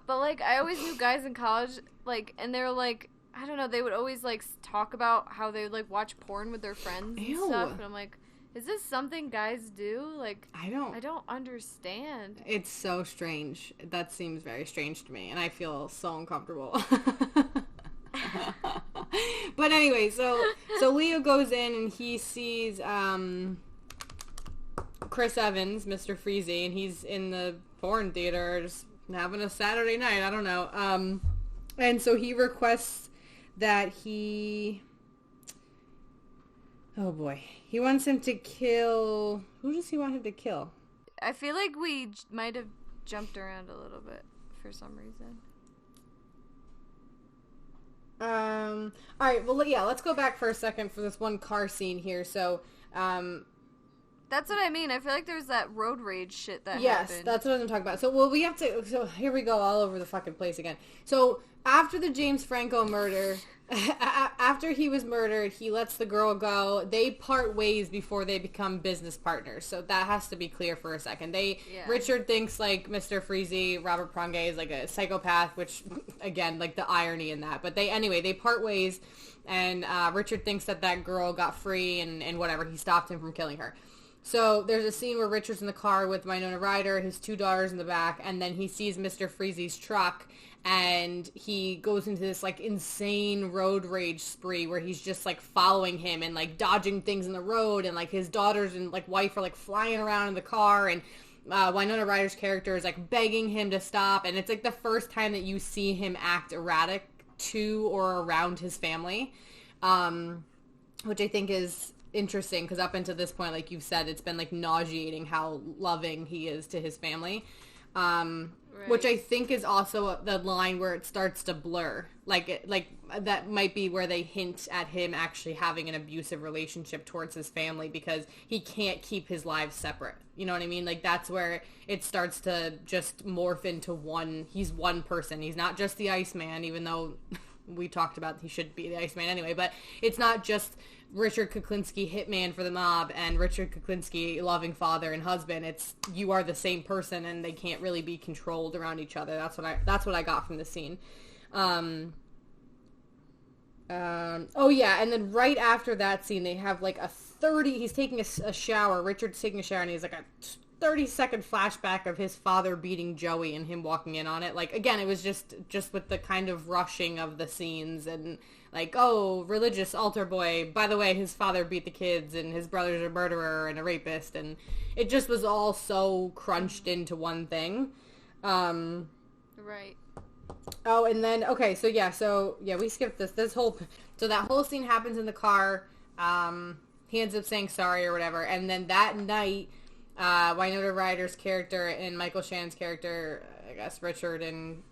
But, like, I always knew guys in college, like, and they were, like... I don't know, they would always, like, talk about how they would, like, watch porn with their friends and stuff, and I'm like, is this something guys do? Like, I don't understand.
It's so strange. That seems very strange to me, and I feel so uncomfortable. But anyway, so Leo goes in, and he sees, Chris Evans, Mr. Freezy, and he's in the porn theater, just having a Saturday night, I don't know, and so he requests that he wants him to kill... Who does he want him to kill?
I feel like we might have jumped around a little bit for some reason.
Alright, well, yeah, let's go back for a second for this one car scene here. So,
that's what I mean. I feel like there's that road rage shit that happened.
Yes, that's what I'm talking about. So here we go all over the fucking place again. So after the James Franco murder, after he was murdered, he lets the girl go. They part ways before they become business partners. So that has to be clear for a second. Richard thinks, like, Mr. Freezy, Robert Pronge, is like a psychopath, which, again, like, the irony in that. But they part ways, and Richard thinks that girl got free and whatever. He stopped him from killing her. So there's a scene where Richard's in the car with Winona Ryder, his two daughters in the back, and then he sees Mr. Freezy's truck, and he goes into this, like, insane road rage spree where he's just, like, following him and, like, dodging things in the road, and, like, his daughters and, like, wife are, like, flying around in the car, and Winona Ryder's character is, like, begging him to stop, and it's, like, the first time that you see him act erratic to or around his family, which I think is interesting, because up until this point, like you've said, it's been, like, nauseating how loving he is to his family.
Right.
Which I think is also the line where it starts to blur. Like that might be where they hint at him actually having an abusive relationship towards his family because he can't keep his lives separate. You know what I mean? Like that's where it starts to just morph into one. He's one person. He's not just the Iceman, even though we talked about he should be the Iceman anyway. But it's not just Richard Kuklinski, hitman for the mob, and Richard Kuklinski, loving father and husband. It's you are the same person, and they can't really be controlled around each other. That's what I got from the scene. Oh yeah, and then right after that scene, they have like a 30. He's taking a shower. Richard's taking a shower, and he's like a 30-second flashback of his father beating Joey and him walking in on it. Like again, it was just with the kind of rushing of the scenes and. Like, oh, religious altar boy. By the way, his father beat the kids, and his brother's a murderer and a rapist, and it just was all so crunched into one thing.
Right.
Oh, and then so we skipped this whole. So that whole scene happens in the car. He ends up saying sorry or whatever, and then that night, Winona Ryder's character and Michael Shannon's character, I guess Richard and.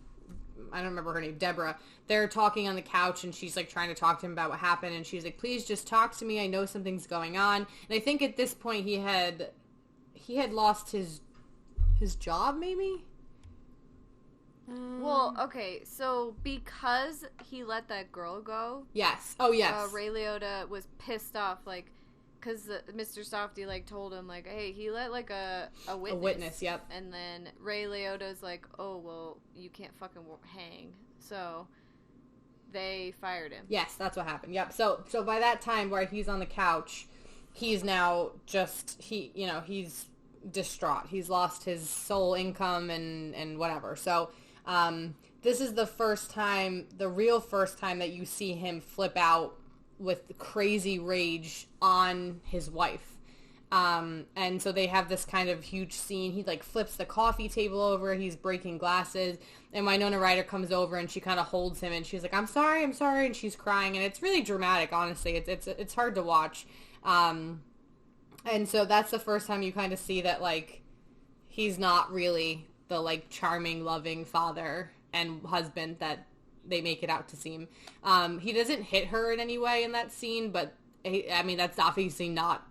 I don't remember her name, Deborah. They're talking on the couch, and she's, like, trying to talk to him about what happened, and she's like, please just talk to me. I know something's going on. And I think at this point he had lost his job, maybe?
Well, okay, so because he let that girl go...
Yes. Oh, yes.
Ray Liotta was pissed off, like... Because Mr. Softy, like, told him, like, hey, he let, like, a witness.
A witness, yep.
And then Ray Liotta's like, oh, well, you can't fucking hang. So they fired him.
Yes, that's what happened. Yep. So by that time where he's on the couch, he's now he's distraught. He's lost his sole income and whatever. So this is the real first time that you see him flip out with crazy rage on his wife. And so they have this kind of huge scene. He like flips the coffee table over. He's breaking glasses. And Winona Ryder comes over and she kind of holds him and she's like, I'm sorry. And she's crying. And it's really dramatic, honestly. It's hard to watch. And so that's the first time you kind of see that like he's not really the like charming, loving father and husband that they make it out to seem. He doesn't hit her in any way in that scene, but that's obviously not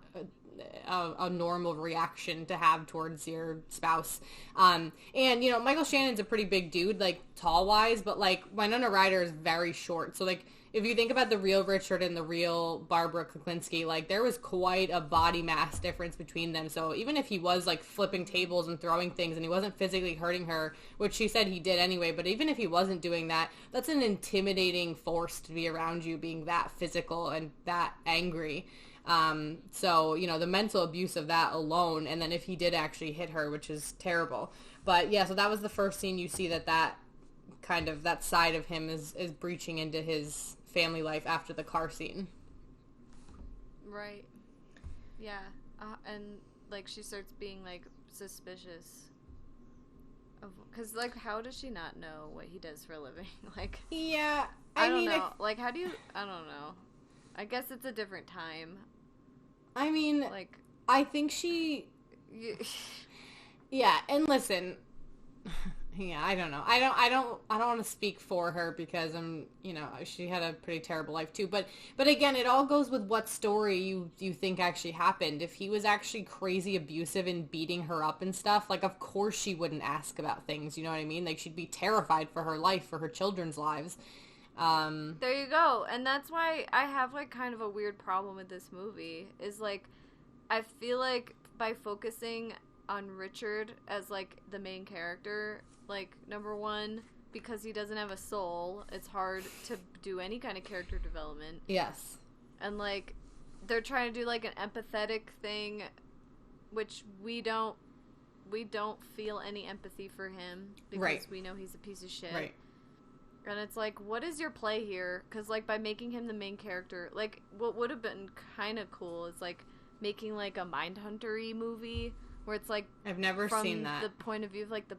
a normal reaction to have towards your spouse. And Michael Shannon's a pretty big dude, like tall wise, but like Winona Ryder is very short. So like if you think about the real Richard and the real Barbara Kuklinski, like there was quite a body mass difference between them. So even if he was like flipping tables and throwing things and he wasn't physically hurting her, which she said he did anyway, but even if he wasn't doing that, that's an intimidating force to be around you, being that physical and that angry. So the mental abuse of that alone, and then if he did actually hit her, which is terrible. But yeah, so that was the first scene you see that kind of that side of him is breaching into his family life after the car scene.
Right. Yeah. And like she starts being like suspicious of, because like how does she not know what he does for a living? Like
yeah,
I don't know. Like how do you? I don't know. I guess it's a different time.
I mean,
like
I think she. Yeah, and listen. Yeah, I don't know. I don't want to speak for her because she had a pretty terrible life too. But again, it all goes with what story you think actually happened. If he was actually crazy abusive and beating her up and stuff, like of course she wouldn't ask about things. You know what I mean? Like she'd be terrified for her life, for her children's lives.
There you go. And that's why I have like kind of a weird problem with this movie is like I feel like by focusing on Richard as like the main character, like number one, because he doesn't have a soul, it's hard to do any kind of character development.
Yes.
And like they're trying to do like an empathetic thing, which we don't feel any empathy for him because
right.
we know he's a piece of shit.
Right.
And it's like, what is your play here? Because, like, by making him the main character, like, what would have been kind of cool is, like, making, like, a Mindhunter-y movie where it's, like...
I've never seen that.
From the point of view of, like,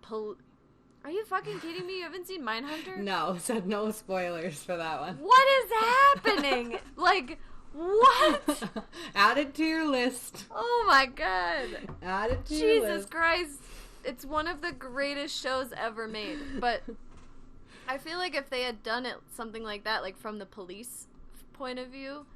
Are you fucking kidding me? You haven't seen Mindhunter?
No, so no spoilers for that one.
What is happening? Like, what?
Add it to your list.
Oh, my God.
Add it to your list.
Jesus Christ. it's one of the greatest shows ever made. But I feel like if they had done it something like that, like from the police point of view,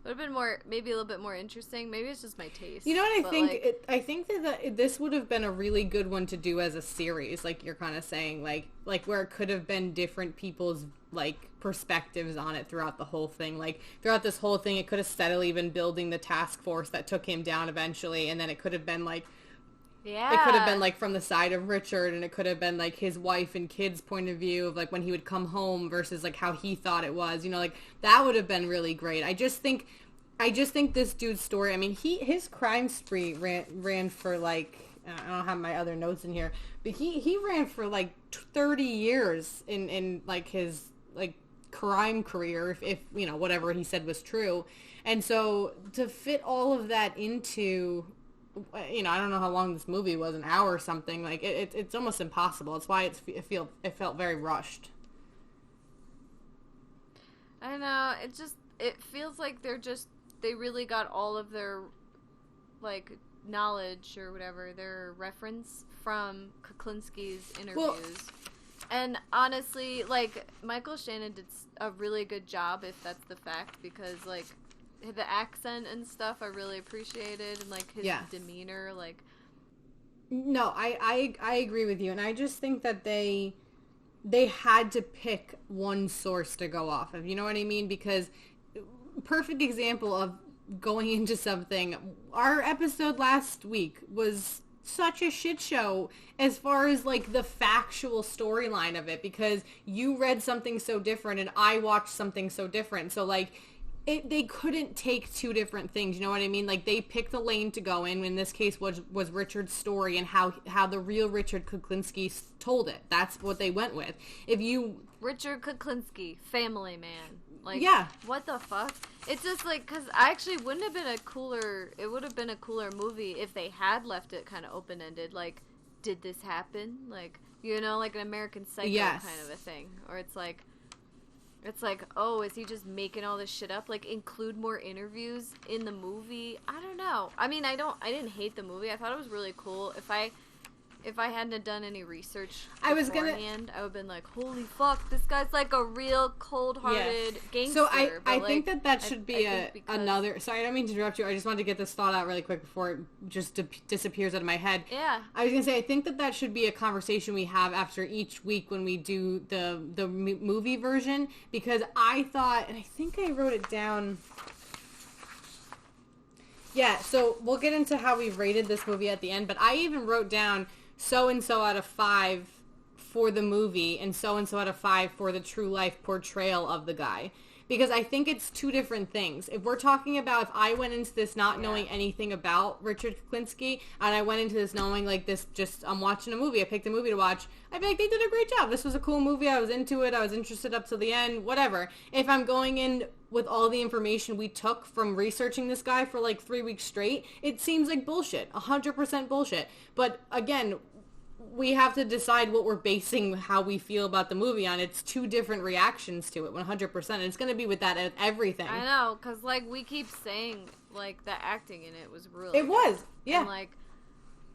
it would have been more, maybe a little bit more interesting. Maybe it's just my taste.
You know what I think? Like, I think that this would have been a really good one to do as a series, like you're kind of saying, like where it could have been different people's like perspectives on it throughout the whole thing. Like throughout this whole thing, it could have steadily been building the task force that took him down eventually, and then it could have been like,
yeah,
it could have been like from the side of Richard, and it could have been like his wife and kids' point of view of like when he would come home versus like how he thought it was. You know, like that would have been really great. I just think this dude's story. I mean, his crime spree ran for like, I don't have my other notes in here, but he ran for like 30 years in like his like crime career, if you know whatever he said was true, and so to fit all of that into, you know, I don't know how long this movie was, an hour or something. Like it's almost impossible. It's why it felt very rushed.
I know, it feels like they really got all of their like knowledge or whatever, their reference from Kuklinski's interviews. Well, and honestly, like Michael Shannon did a really good job, if that's the fact, because like the accent and stuff I really appreciated, and like his demeanor, like.
No, I agree with you, and I just think that they had to pick one source to go off of. You know what I mean? Because perfect example of going into something, our episode last week was such a shit show as far as like the factual storyline of it, because you read something so different and I watched something so different. So like they couldn't take two different things, you know what I mean? Like they picked a lane to go in this case was Richard's story and how the real Richard Kuklinski told it. That's what they went with.
Richard Kuklinski, family man. Like,
yeah.
What the fuck? It's just like, because I actually it would have been a cooler movie if they had left it kind of open-ended. Like, did this happen? Like, you know, like an American Psycho kind of a thing. Or it's like, oh, is he just making all this shit up? Like, include more interviews in the movie? I don't know. I mean, I didn't hate the movie. I thought it was really cool. If I hadn't have done any research beforehand, I would have been like, holy fuck, this guy's like a real cold-hearted gangster.
So I think that should be another... Sorry, I don't mean to interrupt you. I just wanted to get this thought out really quick before it just disappears out of my head.
Yeah.
I was going to say, I think that should be a conversation we have after each week when we do the movie version, because I thought, and I think I wrote it down... Yeah, so we'll get into how we rated this movie at the end, but I even wrote down... so-and-so out of 5 for the movie and so-and-so out of 5 for the true life portrayal of the guy. Because I think it's two different things. If we're talking about, if I went into this not knowing anything about Richard Kuklinski, and I went into this knowing like this, just I'm watching a movie, I picked a movie to watch, I'd be like, they did a great job. This was a cool movie. I was into it. I was interested up to the end, whatever. If I'm going in with all the information we took from researching this guy for like 3 weeks straight, it seems like bullshit, 100% bullshit. But again, we have to decide what we're basing how we feel about the movie on. It's two different reactions to it, 100%. And it's going to be with that at everything.
I know, because, like, we keep saying, like, the acting in it was really
It was, yeah.
And, like,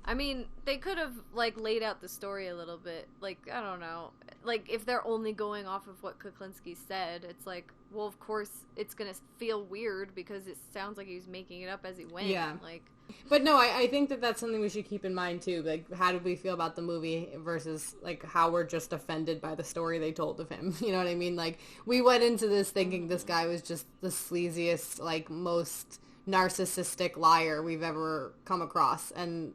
I mean, they could have, like, laid out the story a little bit. Like, I don't know. Like, if they're only going off of what Kuklinski said, it's like, well, of course, it's going to feel weird because it sounds like he was making it up as he went.
Yeah.
Like...
But no, I think that's something we should keep in mind too. Like, how did we feel about the movie versus like how we're just offended by the story they told of him? You know what I mean? Like, we went into this thinking this guy was just the sleaziest, like most narcissistic liar we've ever come across, and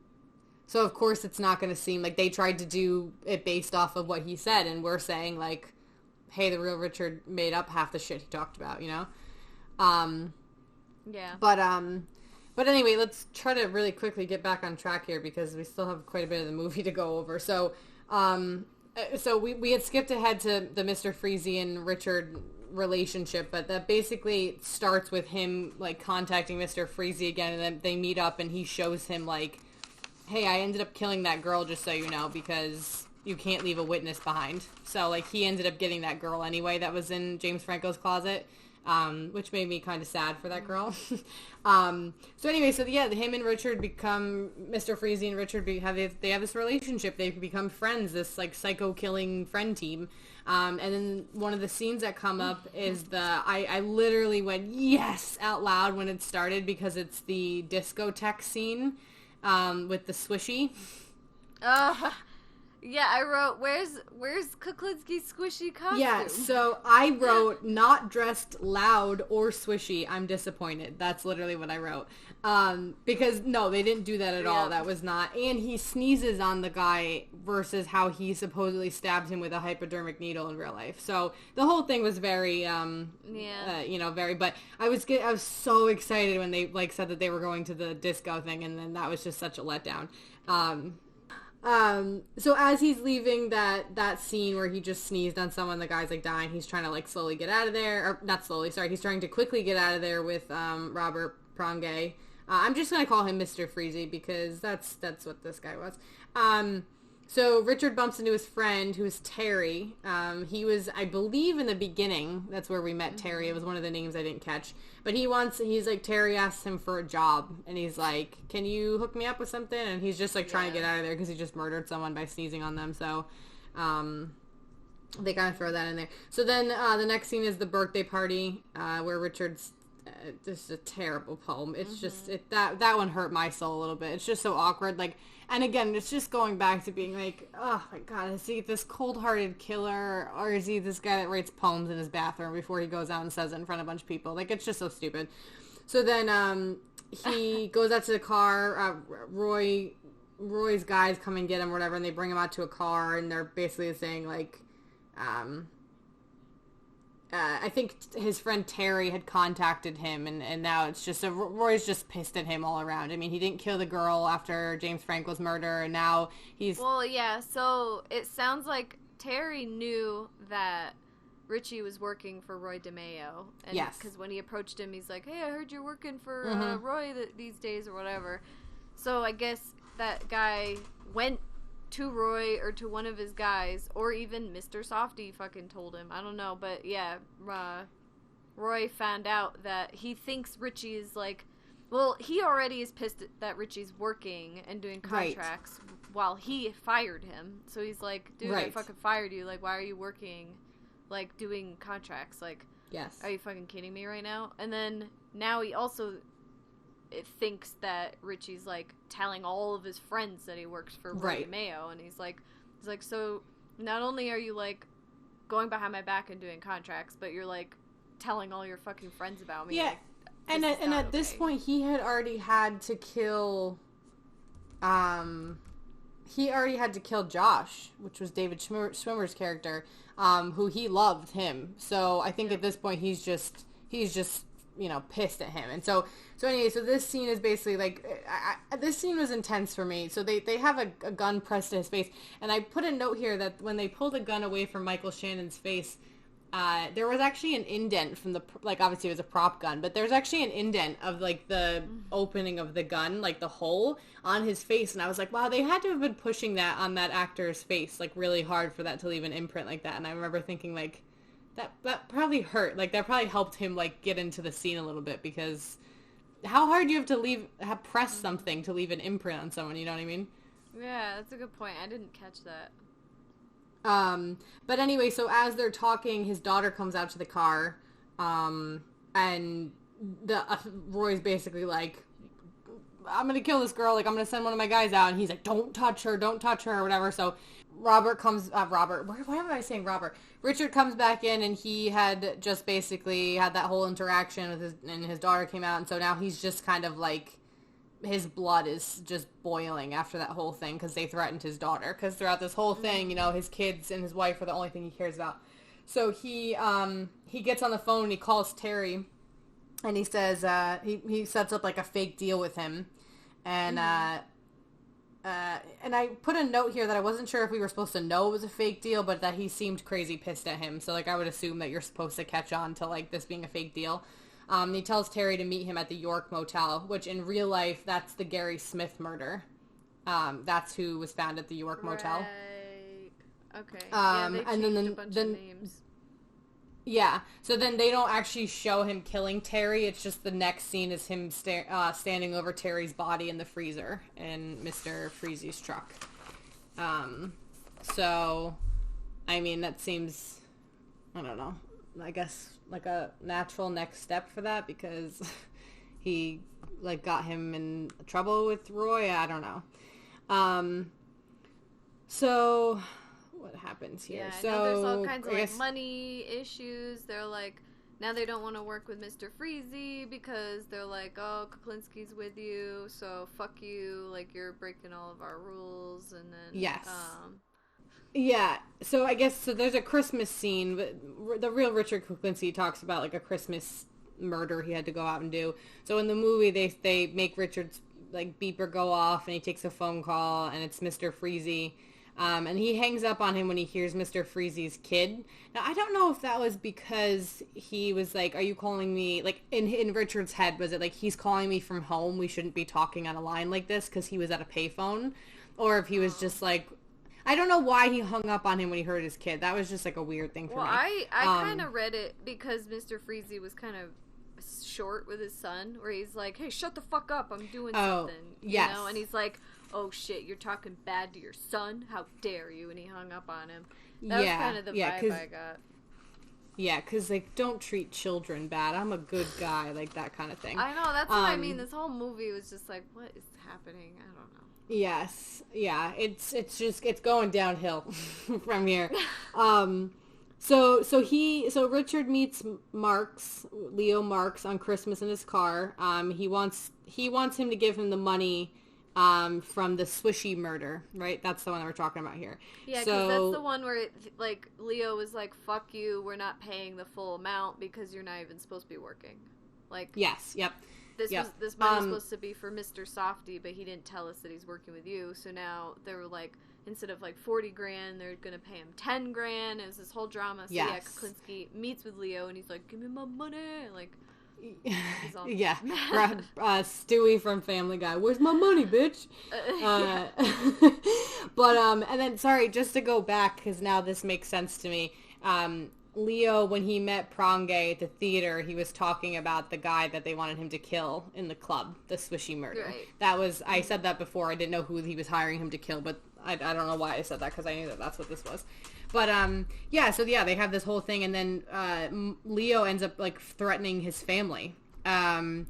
so of course it's not going to seem like they tried to do it based off of what he said, and we're saying like, hey, the real Richard made up half the shit he talked about, you know?
Yeah.
But anyway, let's try to really quickly get back on track here because we still have quite a bit of the movie to go over. So, we had skipped ahead to the Mr. Freezy and Richard relationship, but that basically starts with him, like, contacting Mr. Freezy again, and then they meet up, and he shows him, like, hey, I ended up killing that girl, just so you know, because you can't leave a witness behind. So, like, he ended up getting that girl anyway that was in James Franco's closet. which made me kind of sad for that girl. So anyway, so yeah, him and Richard become Mr. Freezy and Richard they have this relationship. They become friends, this like psycho killing friend team. And then one of the scenes that come up is I literally went yes out loud when it started because it's the discotheque scene with the swishy.
Yeah, I wrote, where's Kuklinski's squishy costume?
Yeah, so I wrote, not dressed loud or swishy, I'm disappointed. That's literally what I wrote. Because, no, they didn't do that at all. That was not. And he sneezes on the guy versus how he supposedly stabs him with a hypodermic needle in real life. So the whole thing was very, very, but I was so excited when they, like, said that they were going to the disco thing, and then that was just such a letdown. So as he's leaving that scene where he just sneezed on someone, the guy's like dying, he's trying to like slowly get out of there, or not slowly, sorry, he's trying to quickly get out of there with, Robert Prongay. I'm just gonna call him Mr. Freezy because that's what this guy was. So Richard bumps into his friend, who is Terry. He was, I believe, in the beginning. That's where we met Terry. It was one of the names I didn't catch. But he's like, Terry asks him for a job. And he's like, can you hook me up with something? And he's just like trying to get out of there because he just murdered someone by sneezing on them. So they kind of throw that in there. So then the next scene is the birthday party where Richard's just a terrible poem. It's just that one hurt my soul a little bit. It's just so awkward. Like, and again, it's just going back to being like, oh my god, is he this cold-hearted killer, or is he this guy that writes poems in his bathroom before he goes out and says it in front of a bunch of people? Like, it's just so stupid. So then he goes out to the car. Roy's guys come and get him or whatever, and they bring him out to a car, and they're basically saying like, I think his friend Terry had contacted him, and now it's just Roy's just pissed at him all around. I mean, he didn't kill the girl after James Franco's murder, and now he's...
Well, yeah, so it sounds like Terry knew that Richie was working for Roy DeMeo. And
yes.
Because when he approached him, he's like, hey, I heard you're working for Roy these days or whatever. So I guess that guy went to Roy or to one of his guys, or even Mr. Softy fucking told him. I don't know, but yeah, Roy found out that he thinks Richie is like, well, he already is pissed that Richie's working and doing contracts while he fired him. So he's like, dude, I fucking fired you. Like, why are you working, like, doing contracts? Like,
yes,
are you fucking kidding me right now? And then now he also thinks that Richie's like telling all of his friends that he works for Roy Mayo, and he's like, so not only are you like going behind my back and doing contracts, but you're like telling all your fucking friends about me.
Yeah, like, and at this point he had already had to kill, Josh, which was David Schwimmer's character, who he loved him. So I think at this point he's just pissed at him. And so anyway, so this scene is basically like, this scene was intense for me. So they have a gun pressed to his face, and I put a note here that when they pulled a gun away from Michael Shannon's face, there was actually an indent from the, like, obviously it was a prop gun, but there's actually an indent of like the opening of the gun, like the hole on his face. And I was like, wow, they had to have been pushing that on that actor's face like really hard for that to leave an imprint like that. And I remember thinking like, that probably hurt. Like, that probably helped him, like, get into the scene a little bit, because how hard do you have to press something to leave an imprint on someone, you know what I mean?
Yeah, that's a good point. I didn't catch that.
But anyway, so as they're talking, his daughter comes out to the car, and Roy's basically like, I'm gonna kill this girl, like, I'm gonna send one of my guys out, and he's like, don't touch her, or whatever. So Richard comes back in, and he had just basically had that whole interaction with his daughter came out, and so now he's just kind of like, his blood is just boiling after that whole thing, because they threatened his daughter, because throughout this whole thing, his kids and his wife are the only thing he cares about. So he gets on the phone, and he calls Terry, and he says, he sets up like a fake deal with him, and and I put a note here that I wasn't sure if we were supposed to know it was a fake deal, but that he seemed crazy pissed at him. So, like, I would assume that you're supposed to catch on to, like, this being a fake deal. He tells Terry to meet him at the York Motel, which in real life, that's the Gary Smith murder. That's who was found at the York Motel.
Okay.
And then
a bunch of names.
Yeah. So then they don't actually show him killing Terry. It's just the next scene is him standing over Terry's body in the freezer in Mr. Freezy's truck. Um, so, I mean, that seems, I don't know, I guess like a natural next step for that because he like got him in trouble with Roy. I don't know. Um, so what happens here?
Yeah, I know there's all
So
kinds of
I
like
guess
money issues. They're like now they don't want to work with Mr. Freezy because they're like, oh, Kuklinski's with you, so fuck you. Like you're breaking all of our rules, and then
yes. Yeah, so I guess so. There's a Christmas scene, but the real Richard Kuklinski talks about like a Christmas murder he had to go out and do. So in the movie, they make Richard's like beeper go off, and he takes a phone call, and it's Mr. Freezy, and he hangs up on him when he hears Mr. Freezy's kid. Now I don't know if that was because he was like, "Are you calling me?" Like in Richard's head, was it like he's calling me from home? We shouldn't be talking on a line like this because he was at a payphone, or if he was just like I don't know why he hung up on him when he heard his kid. That was just like a weird thing for me.
Well, I kind of read it because Mr. Freezy was kind of short with his son, where he's like, "Hey, shut the fuck up! I'm doing something," you know, and he's like, "Oh shit, you're talking bad to your son? How dare you?" And he hung up on him. That was kind of the vibe I got.
Yeah, because like, don't treat children bad. I'm a good guy, like that kind of thing.
I know, that's what I mean. This whole movie was just like, what is happening? I don't know.
Yes, yeah, it's going downhill from here. So Richard meets Leo Marks on Christmas in his car. He wants him to give him the money from the Swishy murder, right? That's the one that we're talking about here.
Yeah, because that's the one where like Leo was like, "Fuck you, we're not paying the full amount because you're not even supposed to be working." Like,
yes, yep.
This money was supposed to be for Mr. Softy, but he didn't tell us that he's working with you. So now they were like, instead of like 40 grand, they're gonna pay him 10 grand. It was this whole drama. So yeah, Kuklinski meets with Leo and he's like, "Give me my money!" Like, he's all
yeah, Stewie from Family Guy. Where's my money, bitch? But and then sorry, just to go back because now this makes sense to me. Leo, when he met Prange at the theater, he was talking about the guy that they wanted him to kill in the club, the Swishy murder.
Right.
That was, I said that before. I didn't know who he was hiring him to kill, but I don't know why I said that because I knew that that's what this was. But they have this whole thing, and then Leo ends up like threatening his family. And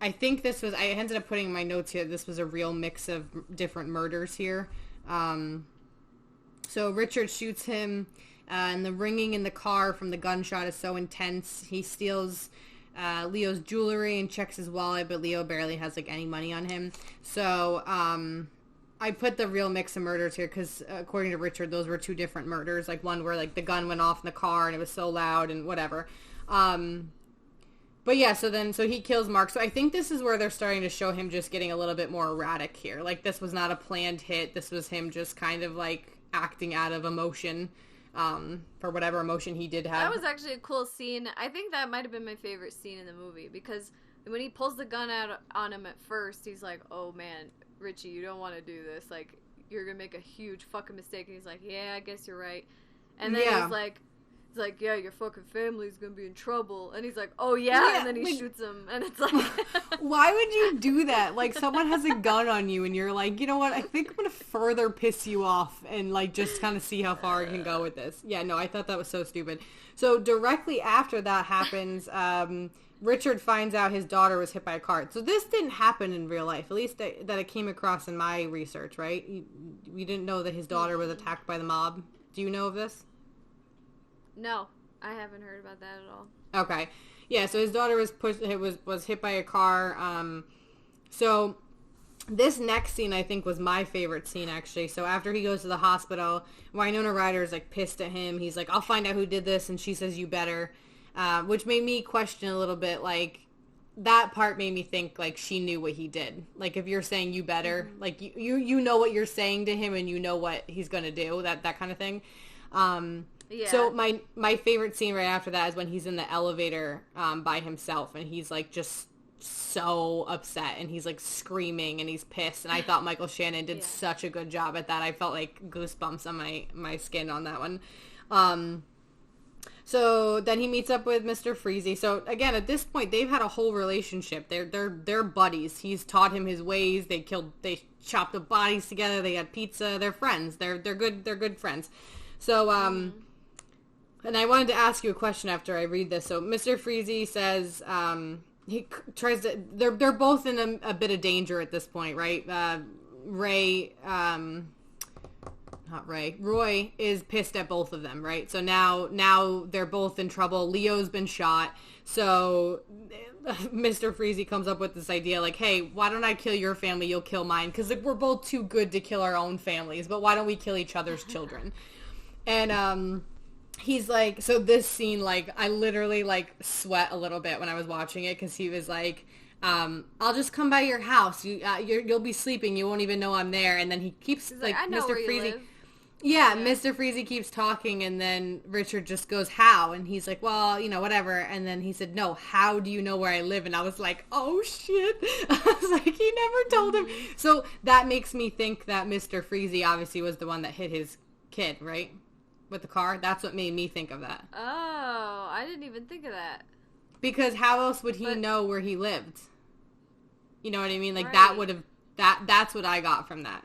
I think this was, I ended up putting in my notes here, this was a real mix of different murders here. So Richard shoots him. And the ringing in the car from the gunshot is so intense. He steals Leo's jewelry and checks his wallet, but Leo barely has like any money on him. So I put the real mix of murders here because according to Richard, those were two different murders. Like one where like the gun went off in the car and it was so loud and whatever. But yeah, so he kills Mark. So I think this is where they're starting to show him just getting a little bit more erratic here. Like this was not a planned hit. This was him just kind of like acting out of emotion. For whatever emotion he did have.
That was actually a cool scene. I think that might have been my favorite scene in the movie because when he pulls the gun out on him at first, he's like, "Oh man, Richie, you don't want to do this. Like, you're gonna make a huge fucking mistake." And he's like, "Yeah, I guess you're right." And then he's like, "Yeah, your fucking family's gonna be in trouble." And he's like, "Oh yeah," and then he shoots him, and it's like,
why would you do that? Like, someone has a gun on you, and you're like, you know what? I think I'm gonna further piss you off, and like just kind of see how far I can go with this. Yeah, no, I thought that was so stupid. So directly after that happens, Richard finds out his daughter was hit by a car. So this didn't happen in real life, at least that it came across in my research, right? We didn't know that his daughter was attacked by the mob. Do you know of this?
No, I haven't heard about that at all.
Okay. Yeah, so his daughter was hit by a car. So this next scene I think was my favorite scene actually. So after he goes to the hospital, Winona Ryder is like pissed at him. He's like, "I'll find out who did this," and she says, "You better," which made me question a little bit. Like that part made me think like she knew what he did. Like if you're saying "you better," like you know what you're saying to him and you know what he's gonna do. That kind of thing. Yeah. So my favorite scene right after that is when he's in the elevator by himself and he's like just so upset and he's like screaming and he's pissed, and I thought Michael Shannon did such a good job at that. I felt like goosebumps on my skin on that one. So then he meets up with Mr. Freezy. So again, at this point, they've had a whole relationship. They're buddies. He's taught him his ways. They chopped the bodies together. They had pizza. They're friends. They're good friends. So and I wanted to ask you a question after I read this. So Mr. Freezy says he tries to. They're both in a bit of danger at this point, right? Roy is pissed at both of them, right? So now they're both in trouble. Leo's been shot. So Mr. Freezy comes up with this idea like, hey, why don't I kill your family? You'll kill mine. Because we're both too good to kill our own families. But why don't we kill each other's children? And he's like, so this scene, like, I literally, like, sweat a little bit when I was watching it. Because he was like, I'll just come by your house. You'll be sleeping. You won't even know I'm there. And then he keeps, like
I know
Mr.
where you
Freezy...
live.
Yeah, Mr. Freezy keeps talking, and then Richard just goes, how? And he's like, well, whatever. And then he said, no, how do you know where I live? And I was like, oh, shit. I was like, he never told him. So that makes me think that Mr. Freezy obviously was the one that hit his kid, right? With the car? That's what made me think of that.
Oh, I didn't even think of that.
Because how else would he know where he lived? You know what I mean? Like,
right.
that would have... That's what I got from that.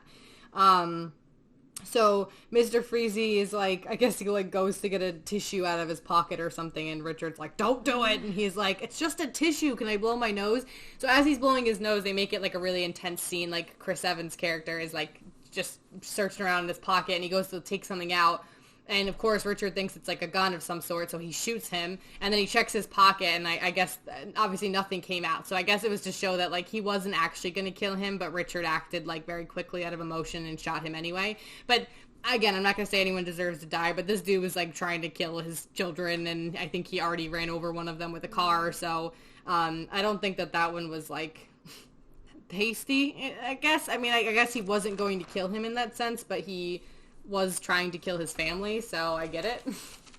So Mr. Freezy is like, I guess he like goes to get a tissue out of his pocket or something, and Richard's like, don't do it. And he's like, it's just a tissue. Can I blow my nose? So as he's blowing his nose, they make it like a really intense scene. Like Chris Evans' character is like just searching around in his pocket, and he goes to take something out. And of course, Richard thinks it's like a gun of some sort, so he shoots him. And then he checks his pocket, and I guess obviously nothing came out. So I guess it was to show that like he wasn't actually going to kill him, but Richard acted like very quickly out of emotion and shot him anyway. But again, I'm not going to say anyone deserves to die, but this dude was like trying to kill his children, and I think he already ran over one of them with a car. So I don't think that one was like hasty, I guess. I mean, I guess he wasn't going to kill him in that sense, but he was trying to kill his family, so I get it.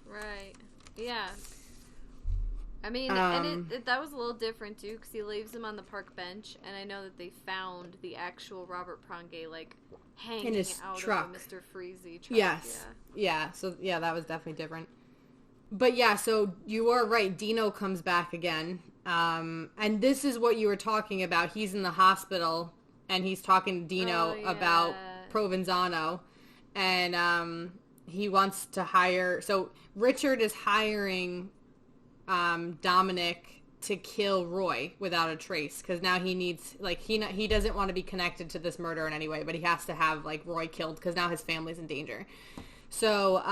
Right. Yeah. I mean, and that was a little different, too, because he leaves him on the park bench, and I know that they found the actual Robert Pronge, like, hanging
in his
out
truck.
of a Mr. Freezy truck.
Yes. Yeah, so, yeah, that was definitely different. But, yeah, so you are right. Dino comes back again, and this is what you were talking about. He's in the hospital, and he's talking to Dino about Provenzano. And he wants to hire... So Richard is hiring Dominic to kill Roy without a trace. Because now he needs... Like, he doesn't want to be connected to this murder in any way. But he has to have, like, Roy killed. Because now his family's in danger. So,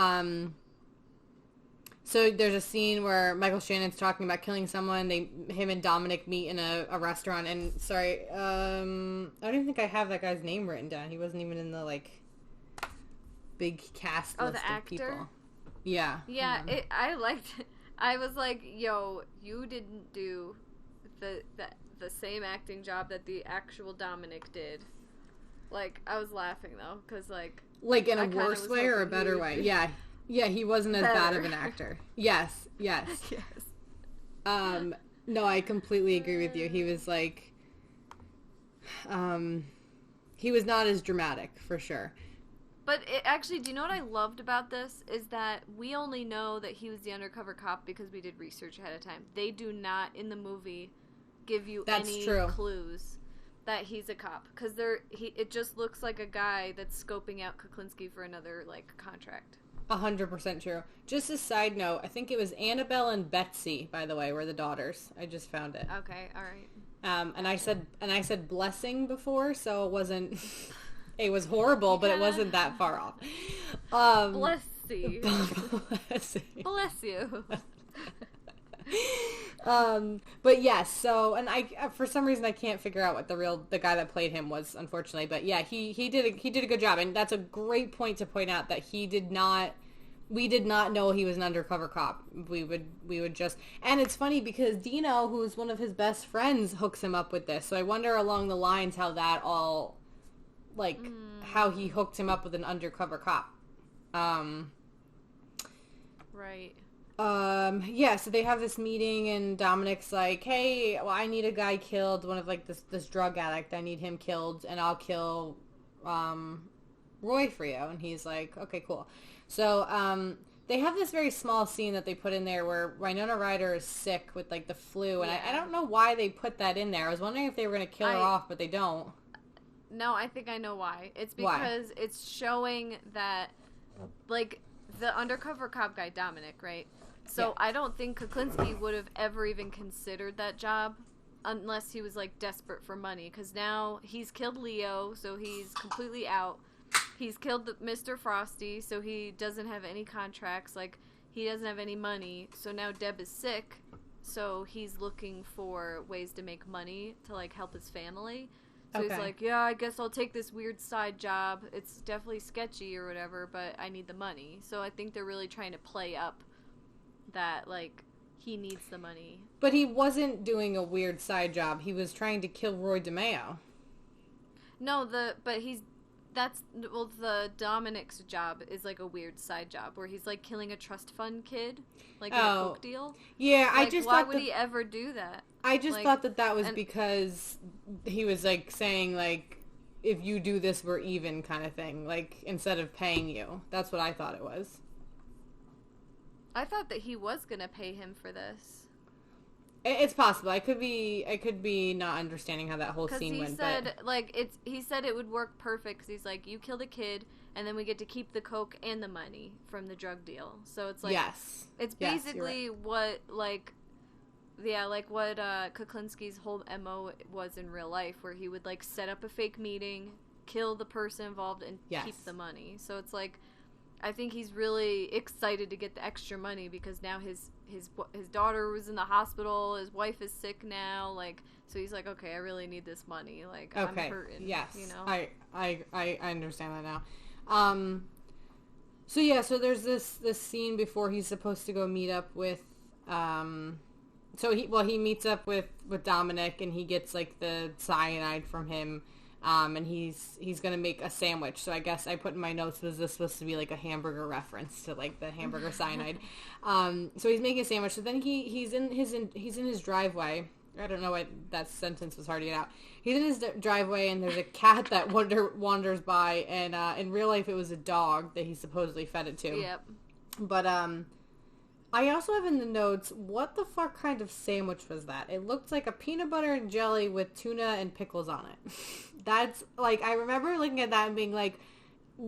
so there's a scene where Michael Shannon's talking about killing someone. Him and Dominic meet in a restaurant. And, sorry, I don't even think I have that guy's name written down. He wasn't even in the, like... big cast list of people. Yeah.
Yeah, I liked it. I was like, yo, you didn't do the same acting job that the actual Dominic did. Like, I was laughing, though, because, like
in a worse way or a better way? Yeah. Yeah, he wasn't as bad of an actor. Yes. Yes. No, I completely agree with you. He was, like... he was not as dramatic, for sure.
But actually, do you know what I loved about this? Is that we only know that he was the undercover cop because we did research ahead of time. They do not, in the movie, give you any clues that he's a cop. Because it just looks like a guy that's scoping out Kuklinski for another, like, contract.
100% true. Just a side note, I think it was Annabelle and Betsy, by the way, were the daughters. I just found it.
Okay, all right.
And I said blessing before, so it wasn't... It was horrible, but it wasn't that far off.
Bless you. Bless you.
But yes, so, and I, for some reason, I can't figure out what the guy that played him was, unfortunately. But yeah, he did a good job, and that's a great point to point out that we did not know he was an undercover cop. We would just, and it's funny because Dino, who's one of his best friends, hooks him up with this. So I wonder along the lines how that all, like, how he hooked him up with an undercover cop.
Right.
Yeah, so they have this meeting, and Dominic's like, hey, well, I need a guy killed, one of, like, this drug addict. I need him killed, and I'll kill, Roy for you. And he's like, okay, cool. So, they have this very small scene that they put in there where Winona Ryder is sick with, like, the flu, and I don't know why they put that in there. I was wondering if they were going to kill her off, but they don't.
No, I think I know why. It's because it's showing that, like, the undercover cop guy, Dominic, right? So I don't think Kuklinski would have ever even considered that job unless he was, like, desperate for money. Because now he's killed Leo, so he's completely out. He's killed Mr. Frosty, so he doesn't have any contracts. Like, he doesn't have any money. So now Deb is sick, so he's looking for ways to make money to, like, help his family. So he's like, yeah, I guess I'll take this weird side job. It's definitely sketchy or whatever, but I need the money. So I think they're really trying to play up that, like, he needs the money.
But he wasn't doing a weird side job. He was trying to kill Roy DeMeo.
No, the Dominic's job is, like, a weird side job where he's, like, killing a trust fund kid, like, in a coke deal.
Yeah,
like, why would he ever do that?
I just thought that was because he was, like, saying, like, if you do this, we're even kind of thing, like, instead of paying you. That's what I thought it was.
I thought that he was gonna pay him for this.
It's possible. I could be not understanding how that whole scene went.
He said it would work perfect because he's like, you killed a kid, and then we get to keep the coke and the money from the drug deal. So it's like, it's basically what Kuklinski's whole MO was in real life, where he would, like, set up a fake meeting, kill the person involved, and keep the money. So it's like, I think he's really excited to get the extra money because now his daughter was in the hospital, his wife is sick now, like, so he's like, okay, I really need this money, like, I'm hurting.
Yes,
you know.
I understand that now. So there's this scene before he's supposed to go meet up with he meets up with Dominic, and he gets, like, the cyanide from him. And he's gonna make a sandwich. So I guess I put in my notes, was this supposed to be, like, a hamburger reference to, like, the hamburger cyanide? So he's making a sandwich. So then he's in his driveway. I don't know why that sentence was hard to get out. He's in his driveway, and there's a cat that wanders by, and in real life it was a dog that he supposedly fed it to.
Yep.
But I also have in the notes, what the fuck kind of sandwich was that? It looked like a peanut butter and jelly with tuna and pickles on it. That's, like, I remember looking at that and being like,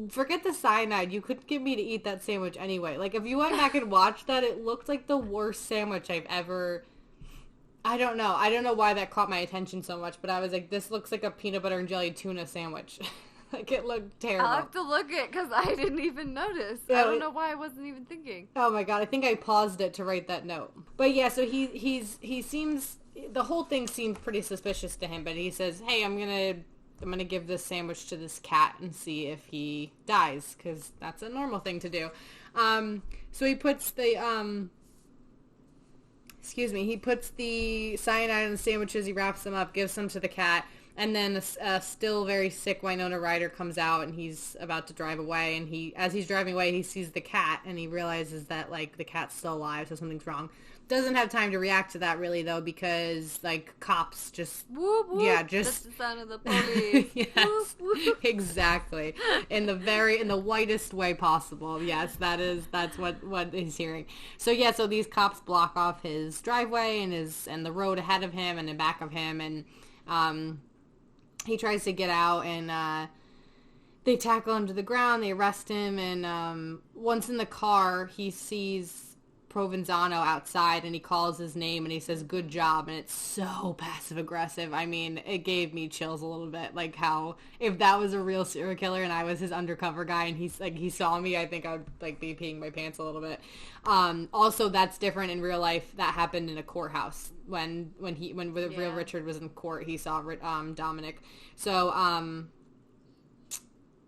forget the cyanide. You couldn't get me to eat that sandwich anyway. Like, if you went back and watched that, it looked like the worst sandwich I've ever... I don't know. I don't know why that caught my attention so much, but I was like, this looks like a peanut butter and jelly tuna sandwich. Like, it looked terrible.
I'll have to look it, because I didn't even notice. Yeah, I don't know why I wasn't even thinking.
Oh my god, I think I paused it to write that note. But yeah, so he seems... The whole thing seemed pretty suspicious to him, but he says, hey, I'm gonna give this sandwich to this cat and see if he dies, because that's a normal thing to do. So he puts the... he puts the cyanide in the sandwiches, he wraps them up, gives them to the cat, and then a still very sick Winona Ryder comes out, and he's about to drive away, and as he's driving away, he sees the cat, and he realizes that, like, the cat's still alive, so something's wrong. Doesn't have time to react to that, really, though, because, like, cops just...
Whoop, whoop.
Yeah, just...
That's the sound of the police.
Yes,
whoop, whoop.
Exactly. In the whitest way possible. Yes, that's what he's hearing. So, yeah, so these cops block off his driveway and the road ahead of him and in back of him, and he tries to get out, and they tackle him to the ground, they arrest him, and once in the car, he sees Provenzano outside, and he calls his name, and he says, good job, and it's so passive-aggressive. I mean, it gave me chills a little bit, like how, if that was a real serial killer and I was his undercover guy, and he saw me, I think I would, like, be peeing my pants a little bit. Also, that's different in real life. That happened in a courthouse. When real Richard was in court, he saw Dominic. So,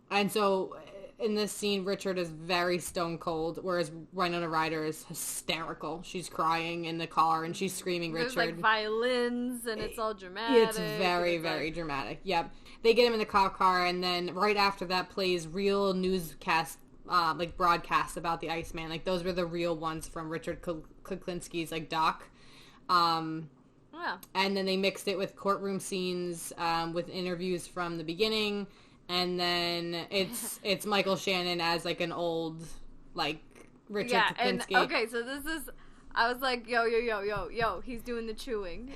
and so... In this scene, Richard is very stone cold, whereas Winona Ryder is hysterical. She's crying in the car, and she's screaming Richard.
There's, like, violins, and it's all dramatic.
It's very, very dramatic. Yep. They get him in the cop car, and then right after that plays real newscast, like, broadcasts about the Iceman. Like, those were the real ones from Richard Kuklinski's, like, doc.
Yeah.
And then they mixed it with courtroom scenes, with interviews from the beginning. And then it's Michael Shannon as, like, an old, like, Richard
Yeah, and
Kuklinski.
okay, so this is. I was like, yo, he's doing the chewing.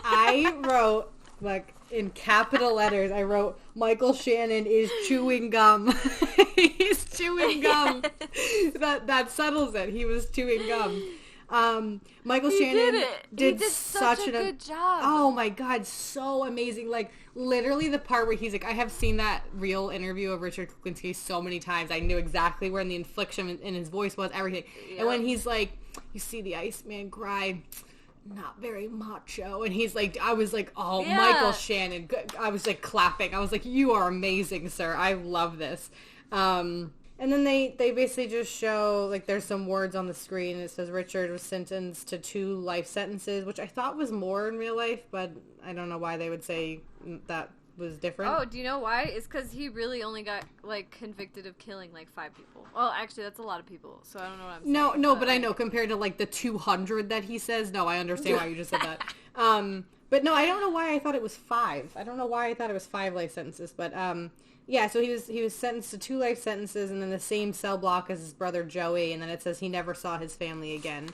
I wrote, like, in capital letters, I wrote, Michael Shannon is chewing gum. He's chewing gum. That settles it. He was chewing gum. Michael Shannon did
such a good job.
Oh my god, so amazing. Like, literally the part where he's like, I have seen that real interview of Richard Kuklinski so many times. I knew exactly where the inflection in his voice was, everything. Yep. And when he's like, you see the Iceman cry, not very macho, and he's like, I was like, oh, yeah. Michael Shannon. I was like clapping. I was like, you are amazing, sir. I love this. And then they basically just show, like, there's some words on the screen. It says Richard was sentenced to 2 life sentences, which I thought was more in real life, but I don't know why they would say that was different.
Oh, do you know why? It's because he really only got, like, convicted of killing, like, 5 people. Well, actually, that's a lot of people, so I don't know what I'm saying.
No, but I know, compared to, like, the 200 that he says, no, I understand why you just said that. But no, I don't know why I thought it was 5. I don't know why I thought it was 5 life sentences, but, yeah, so he was sentenced to 2 life sentences, and then the same cell block as his brother Joey, and then it says he never saw his family again.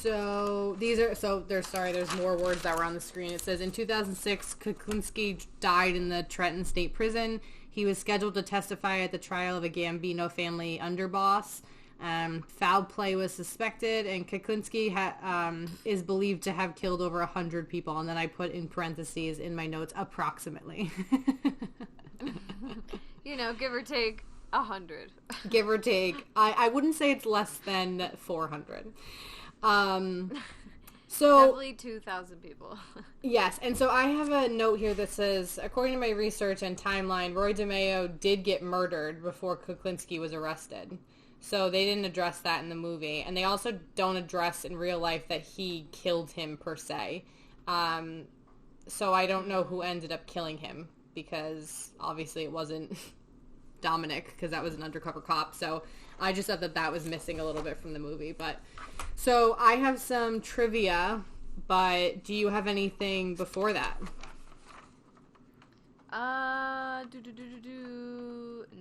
There's more words that were on the screen. It says, in 2006, Kuklinski died in the Trenton State Prison. He was scheduled to testify at the trial of a Gambino family underboss. Foul play was suspected, and Kuklinski is believed to have killed over 100 people. And then I put in parentheses in my notes, approximately.
Give or take 100.
Give or take. I wouldn't say it's less than 400. So
definitely 2,000 people.
Yes, and so I have a note here that says, according to my research and timeline, Roy DeMeo did get murdered before Kuklinski was arrested. So they didn't address that in the movie, and they also don't address in real life that he killed him per se. So I don't know who ended up killing him, because obviously it wasn't Dominic, because that was an undercover cop. So I just thought that was missing a little bit from the movie. But so I have some trivia, but do you have anything before that?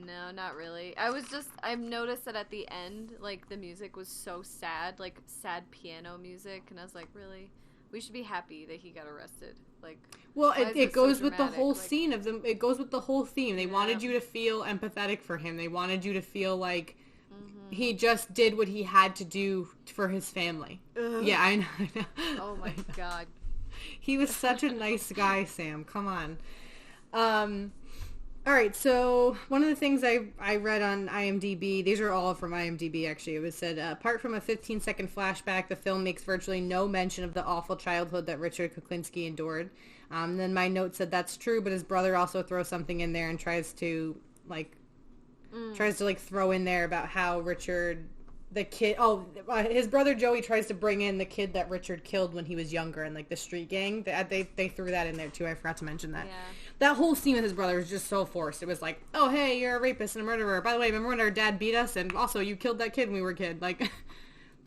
No, not really. I've noticed that at the end, like, the music was so sad, like, sad piano music, and I was like, really? We should be happy that he got arrested. Like,
well, it goes with the whole scene of them. It goes with the whole theme. They wanted you to feel empathetic for him. They wanted you to feel like he just did what he had to do for his family. Ugh. Yeah, I know.
Oh my God.
He was such a nice guy, Sam. Come on. All right, so one of the things I read on IMDb, these are all from IMDb actually, it was said, apart from a 15-second flashback, the film makes virtually no mention of the awful childhood that Richard Kuklinski endured. Then my note said that's true, but his brother also throws something in there and tries to throw in there about how Richard, his brother Joey tries to bring in the kid that Richard killed when he was younger in, like, the street gang. They threw that in there too. I forgot to mention that. Yeah. That whole scene with his brother was just so forced. It was like, oh, hey, you're a rapist and a murderer. By the way, remember when our dad beat us? And also, you killed that kid when we were a kid. Like,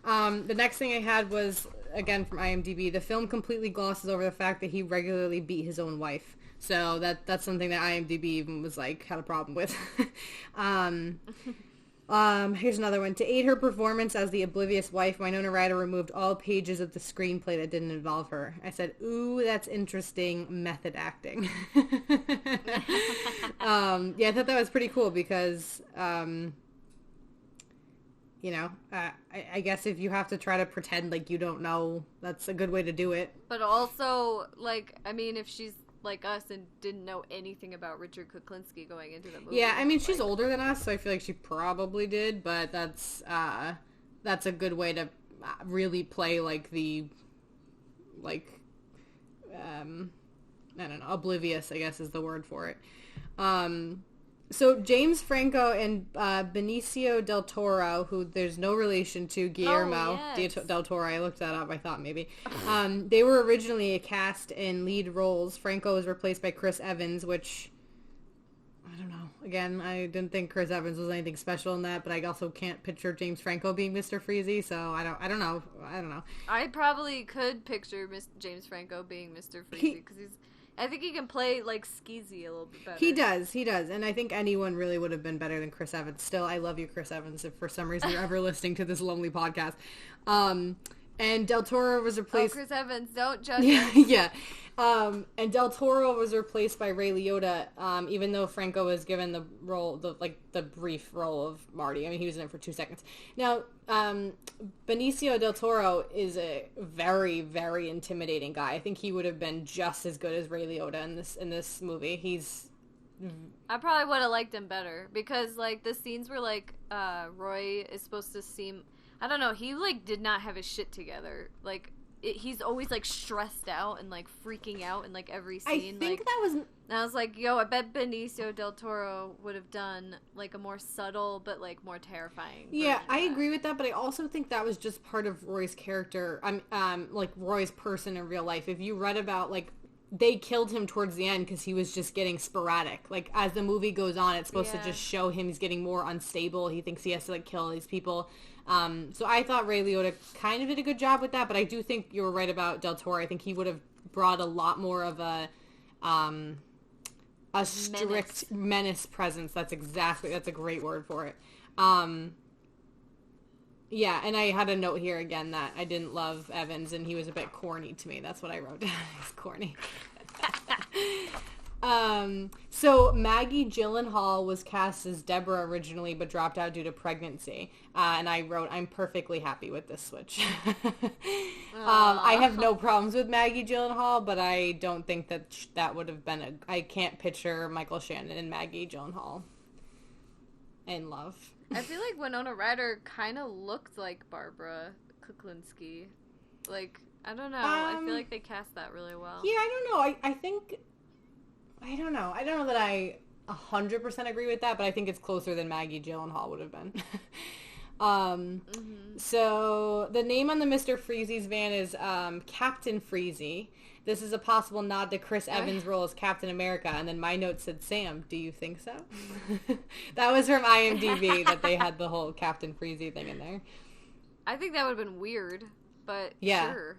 the next thing I had was, again, from IMDb, the film completely glosses over the fact that he regularly beat his own wife. So that's something that IMDb even was like, had a problem with. Here's another one. To aid her performance as the oblivious wife, Winona Ryder removed all pages of the screenplay that didn't involve her. I said, ooh, that's interesting method acting. Yeah, I thought that was pretty cool because, I guess if you have to try to pretend like you don't know, that's a good way to do it.
But also, like, I mean, if she's like us and didn't know anything about Richard Kuklinski going into the movie.
Yeah, I mean, she's older than us, so I feel like she probably did, but that's a good way to really play, like, the, like, I don't know, oblivious, I guess is the word for it. So James Franco and Benicio del Toro, who there's no relation to Guillermo del Toro, I looked that up, I thought maybe. They were originally cast in lead roles. Franco was replaced by Chris Evans, which, I don't know. Again, I didn't think Chris Evans was anything special in that, but I also can't picture James Franco being Mr. Freezy, so I don't know.
I probably could picture James Franco being Mr. Freezy, because I think he can play like skeezy a little bit better.
He does, and I think anyone really would have been better than Chris Evans. Still, I love you, Chris Evans, if for some reason you're ever listening to this lonely podcast. And Del Toro was replaced...
Oh, Chris Evans, don't judge us.
Yeah. And Del Toro was replaced by Ray Liotta, even though Franco was given the role, the brief role of Marty. I mean, he was in it for 2 seconds. Now, Benicio Del Toro is a very, very intimidating guy. I think he would have been just as good as Ray Liotta in this movie.
I probably would have liked him better because, like, the scenes where, like, Roy is supposed to seem... I don't know, he, like, did not have his shit together. Like, he's always, like, stressed out and, like, freaking out in, like, every scene.
I think
like,
that was...
And I was like, yo, I bet Benicio Del Toro would have done, like, a more subtle but, like, more terrifying
Yeah, I agree with that, but I also think that was just part of Roy's character. Like, Roy's person in real life. If you read about, like... They killed him towards the end because he was just getting sporadic. Like, as the movie goes on, it's supposed to just show him he's getting more unstable. He thinks he has to, like, kill these people. So I thought Ray Liotta kind of did a good job with that, but I do think you were right about Del Toro. I think he would have brought a lot more of a strict menace presence. That's a great word for it. Yeah, and I had a note here again that I didn't love Evans, and he was a bit corny to me. That's what I wrote down. He's corny. So Maggie Gyllenhaal was cast as Deborah originally, but dropped out due to pregnancy. And I wrote, I'm perfectly happy with this switch. I have no problems with Maggie Gyllenhaal, but I don't think that would have been I can't picture Michael Shannon and Maggie Gyllenhaal in love.
I feel like Winona Ryder kind of looked like Barbara Kuklinski. Like, I don't know. I feel like they cast that really well.
Yeah, I don't know. I think... I don't know. I don't know that I 100% agree with that, but I think it's closer than Maggie Gyllenhaal would have been. So the name on the Mr. Freezy's van is Captain Freezy. This is a possible nod to Chris Evans' role as Captain America. And then my note said, Sam, do you think so? That was from IMDb that they had the whole Captain Freezy thing in there.
I think that would have been weird, but sure.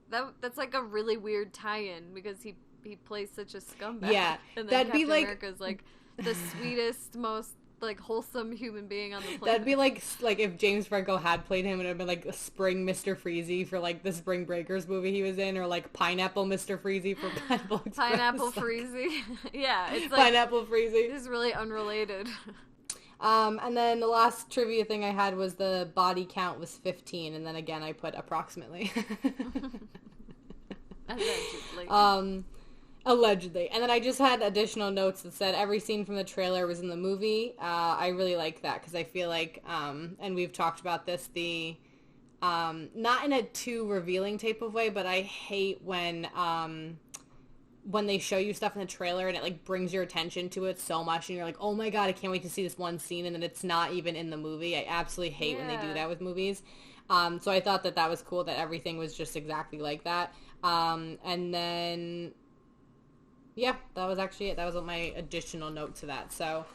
That's like a really weird tie-in because he plays such a scumbag.
Yeah,
and then
that'd
Captain
be like
America's like the sweetest, most like wholesome human being on the planet.
That'd be like if James Franco had played him, it would have been like a Spring Mr. Freezy for like the Spring Breakers movie he was in, or like Pineapple Mr. Freezy for Pineapple Express.
Pineapple Freezy. Yeah, it's like
Pineapple Freezy.
It's really unrelated.
And then the last trivia thing I had was the body count was 15, and then again I put approximately. Allegedly. And then I just had additional notes that said every scene from the trailer was in the movie. I really like that because I feel like, and we've talked about this, not in a too revealing type of way, but I hate when they show you stuff in the trailer and it like brings your attention to it so much and you're like, oh my god, I can't wait to see this one scene, and then it's not even in the movie. I absolutely hate when they do that with movies. So I thought that was cool that everything was just exactly like that. And then... yeah, that was actually it. That was my additional note to that. So,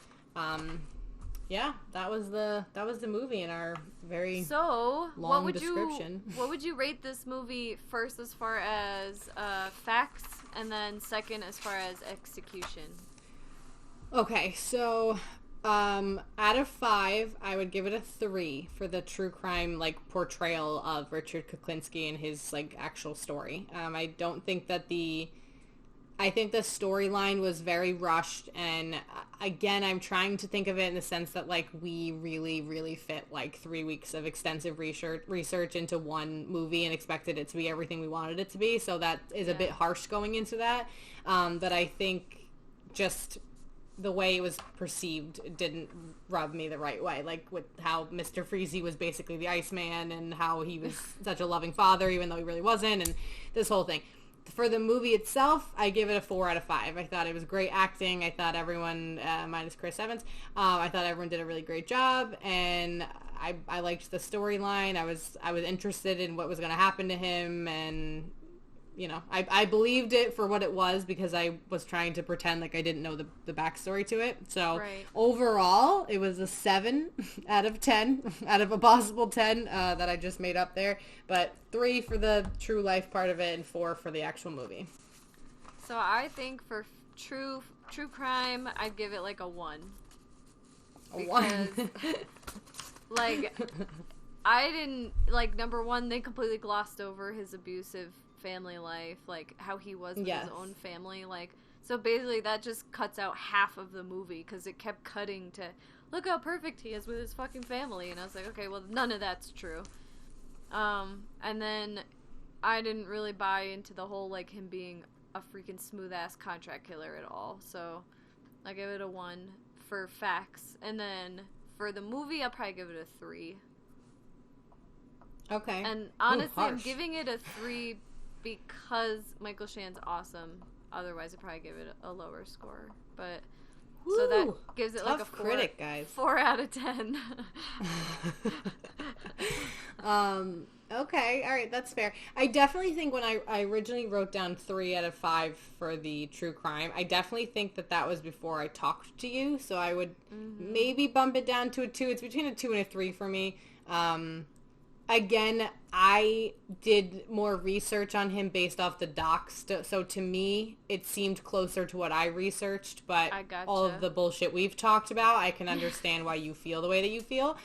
yeah, that was the movie in our very long description.
What would you rate this movie first as far as facts, and then second as far as execution?
Okay, so out of 5, I would give it a 3 for the true crime like portrayal of Richard Kuklinski and his like actual story. I don't think that I think the storyline was very rushed, and again, I'm trying to think of it in the sense that, like, we really, really fit, like, 3 weeks of extensive research into one movie and expected it to be everything we wanted it to be, so that is a bit harsh going into that, but I think just the way it was perceived didn't rub me the right way, like, with how Mr. Freezy was basically the Iceman, and how he was such a loving father, even though he really wasn't, and this whole thing. For the movie itself, I give it a 4 out of 5. I thought it was great acting. I thought everyone, minus Chris Evans, I thought everyone did a really great job, and I liked the storyline. I was interested in what was going to happen to him, and you know, I believed it for what it was because I was trying to pretend like I didn't know the backstory to it. So overall, it was a 7 out of 10 out of a possible 10 that I just made up there. But 3 for the true life part of it and 4 for the actual movie.
So I think for true crime, I'd give it like a 1.
A 1.
Like, I didn't, like, number one, they completely glossed over his abusive family life, like, how he was with his own family, like, so basically that just cuts out half of the movie, because it kept cutting to, look how perfect he is with his fucking family, and I was like, okay, well, none of that's true. And then I didn't really buy into the whole, like, him being a freaking smooth-ass contract killer at all, so I give it a 1 for facts, and then for the movie, I'll probably give it a 3.
Okay.
And honestly, I'm giving it a 3 because Michael Shannon's awesome. Otherwise, I'd probably give it a lower score. But
Woo,
so that gives it like a 4,
critic, guys.
4 out of 10.
Okay, all right, that's fair. I definitely think when I originally wrote down 3 out of 5 for the true crime, I definitely think that was before I talked to you, so I would maybe bump it down to a 2. It's between a 2 and a 3 for me. Again, I did more research on him based off the docs, so to me, it seemed closer to what I researched, but all of the bullshit we've talked about, I can understand why you feel the way that you feel.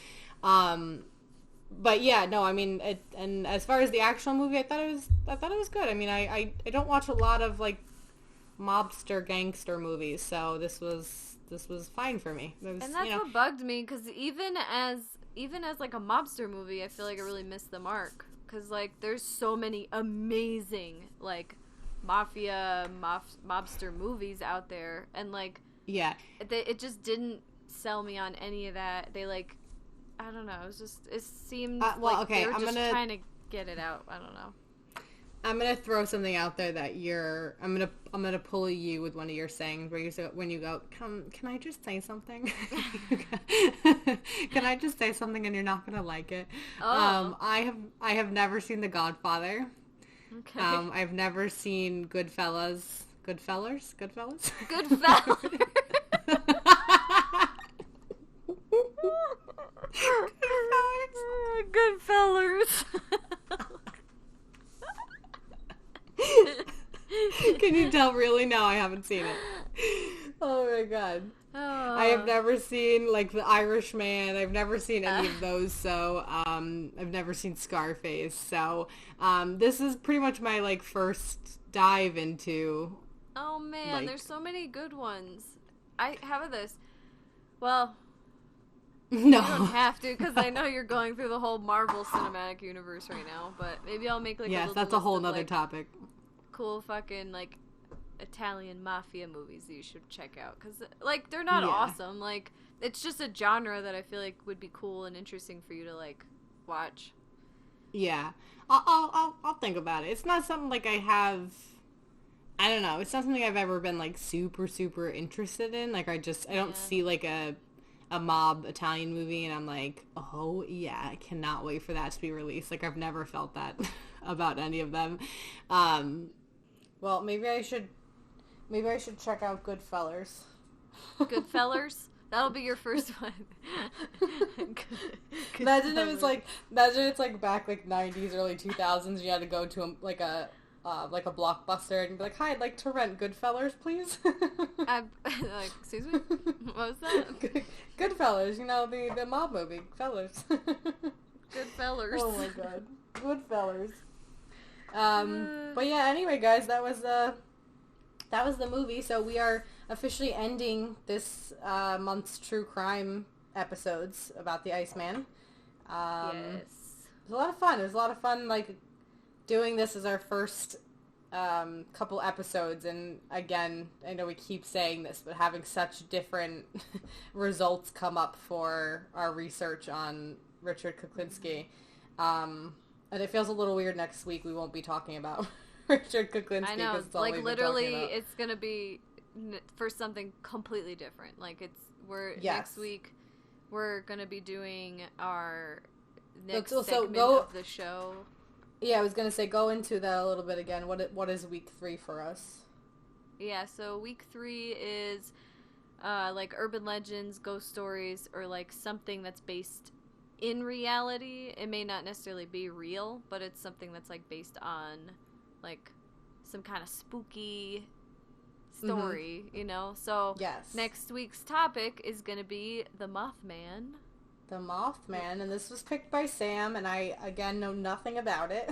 But yeah, no, I mean, and as far as the actual movie, I thought it was good. I mean, I don't watch a lot of like mobster gangster movies, so this was fine for me.
And that's what bugged me, because even as like a mobster movie, I feel like it really missed the mark, because like there's so many amazing like mobster movies out there, and like it just didn't sell me on any of that. They like, I don't know. It seemed they were just trying to get it out. I don't know.
I'm gonna throw something out there that I'm gonna pull you with one of your sayings where when you go, can I just say something? Can I just say something and you're not gonna like it?
Oh.
I have never seen The Godfather.
Okay.
I've never seen Goodfellas. Goodfellas.
Goodfellas. Goodfellas.
Can you tell really? No, I haven't seen it. Oh my god.
Oh.
I have never seen like The Irishman. I've never seen any of those, so I've never seen Scarface. So this is pretty much my like first dive into.
Oh man, there's so many good ones. How about this? Well,
no,
you don't have to, because I know you're going through the whole Marvel Cinematic Universe right now. But maybe I'll make like a little
that's a whole
list of,
nother topic.
Cool fucking like Italian mafia movies that you should check out, because like they're not awesome. Like it's just a genre that I feel like would be cool and interesting for you to like watch.
Yeah, I'll think about it. It's not something like I have. I don't know. It's not something I've ever been like super interested in. Like I don't see like a mob Italian movie and I'm like, oh yeah, I cannot wait for that to be released. Like I've never felt that about any of them. Well, maybe I should check out Goodfellas.
Goodfellas? That'll be your first one.
Imagine it's like back like 90s, early 2000s. You had to go to a Blockbuster and be like, "Hi, I'd like to rent Goodfellas, please."
Like, excuse me? What was that?
Goodfellas, the mob movie, fellas.
Goodfellas.
Oh my god, Goodfellas. But yeah. Anyway, guys, that was the movie. So we are officially ending this month's true crime episodes about the Iceman.
Yes.
It was a lot of fun. It was a lot of fun, like, doing this as our first couple episodes, and again, I know we keep saying this, but having such different results come up for our research on Richard Kuklinski. And it feels a little weird next week we won't be talking about Richard Kuklinski.
I know, like literally it's going to be for something completely different. Like next week we're going to be doing our next segment of the show.
Yeah, I was going to say, go into that a little bit again. What is week 3 for us?
Yeah, so week 3 is like urban legends, ghost stories, or like something that's based in reality. It may not necessarily be real, but it's something that's like based on like some kind of spooky story, you know? So
yes.
next week's topic is going to be the Mothman.
The Mothman, and this was picked by Sam, and I, again, know nothing about it.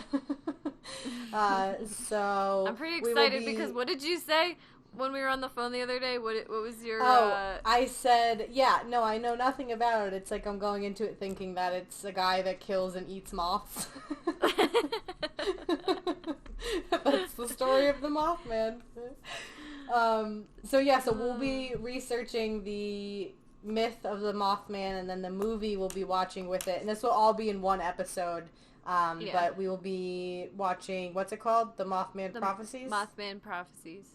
So...
I'm pretty excited because what did you say when we were on the phone the other day? What was your...
I said, yeah, no, I know nothing about it. It's like I'm going into it thinking that it's a guy that kills and eats moths. That's the story of the Mothman. So we'll be researching the myth of the Mothman, and then the movie we'll be watching with it, and this will all be in one episode. But we will be watching, what's it called? The Mothman Prophecies?
Mothman Prophecies.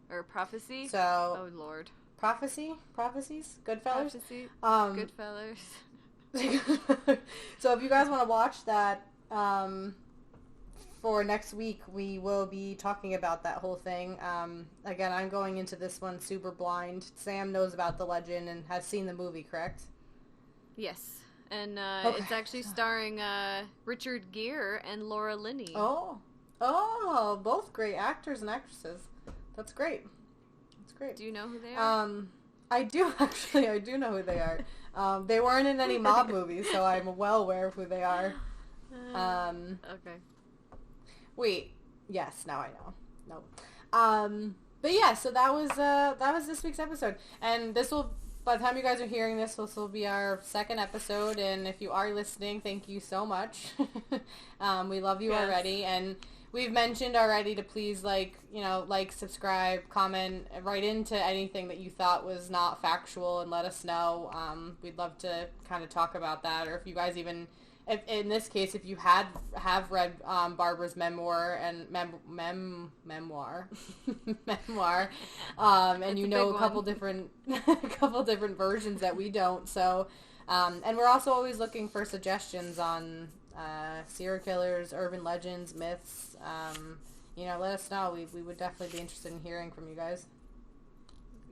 Or Prophecy?
So...
Oh, Lord.
Prophecies? Goodfellas?
Prophecy? Goodfellas.
So if you guys want to watch that, for next week, we will be talking about that whole thing. Again, I'm going into this one super blind. Sam knows about the legend and has seen the movie, correct?
Yes. And
Okay.
it's actually starring Richard Gere and Laura Linney.
Oh, both great actors and actresses. That's great. That's great.
Do you know who they are?
I do, actually. I do know who they are. They weren't in any mob movies, so I'm well aware of who they are.
Okay.
Wait. Yes, now I know. No. But yeah, so that was this week's episode. And this will, by the time you guys are hearing this will be our second episode. And if you are listening, thank you so much. We love you already. And we've mentioned already to please like, subscribe, comment, write into anything that you thought was not factual and let us know. We'd love to kind of talk about that. Or if you guys even... If, in this case, if you have read Barbara's memoir and memoir, and you know a couple different versions that we don't, so and we're also always looking for suggestions on serial killers, urban legends, myths. Let us know. We would definitely be interested in hearing from you guys.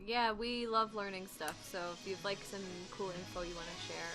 Yeah, we love learning stuff. So if you'd like some cool info you want to share,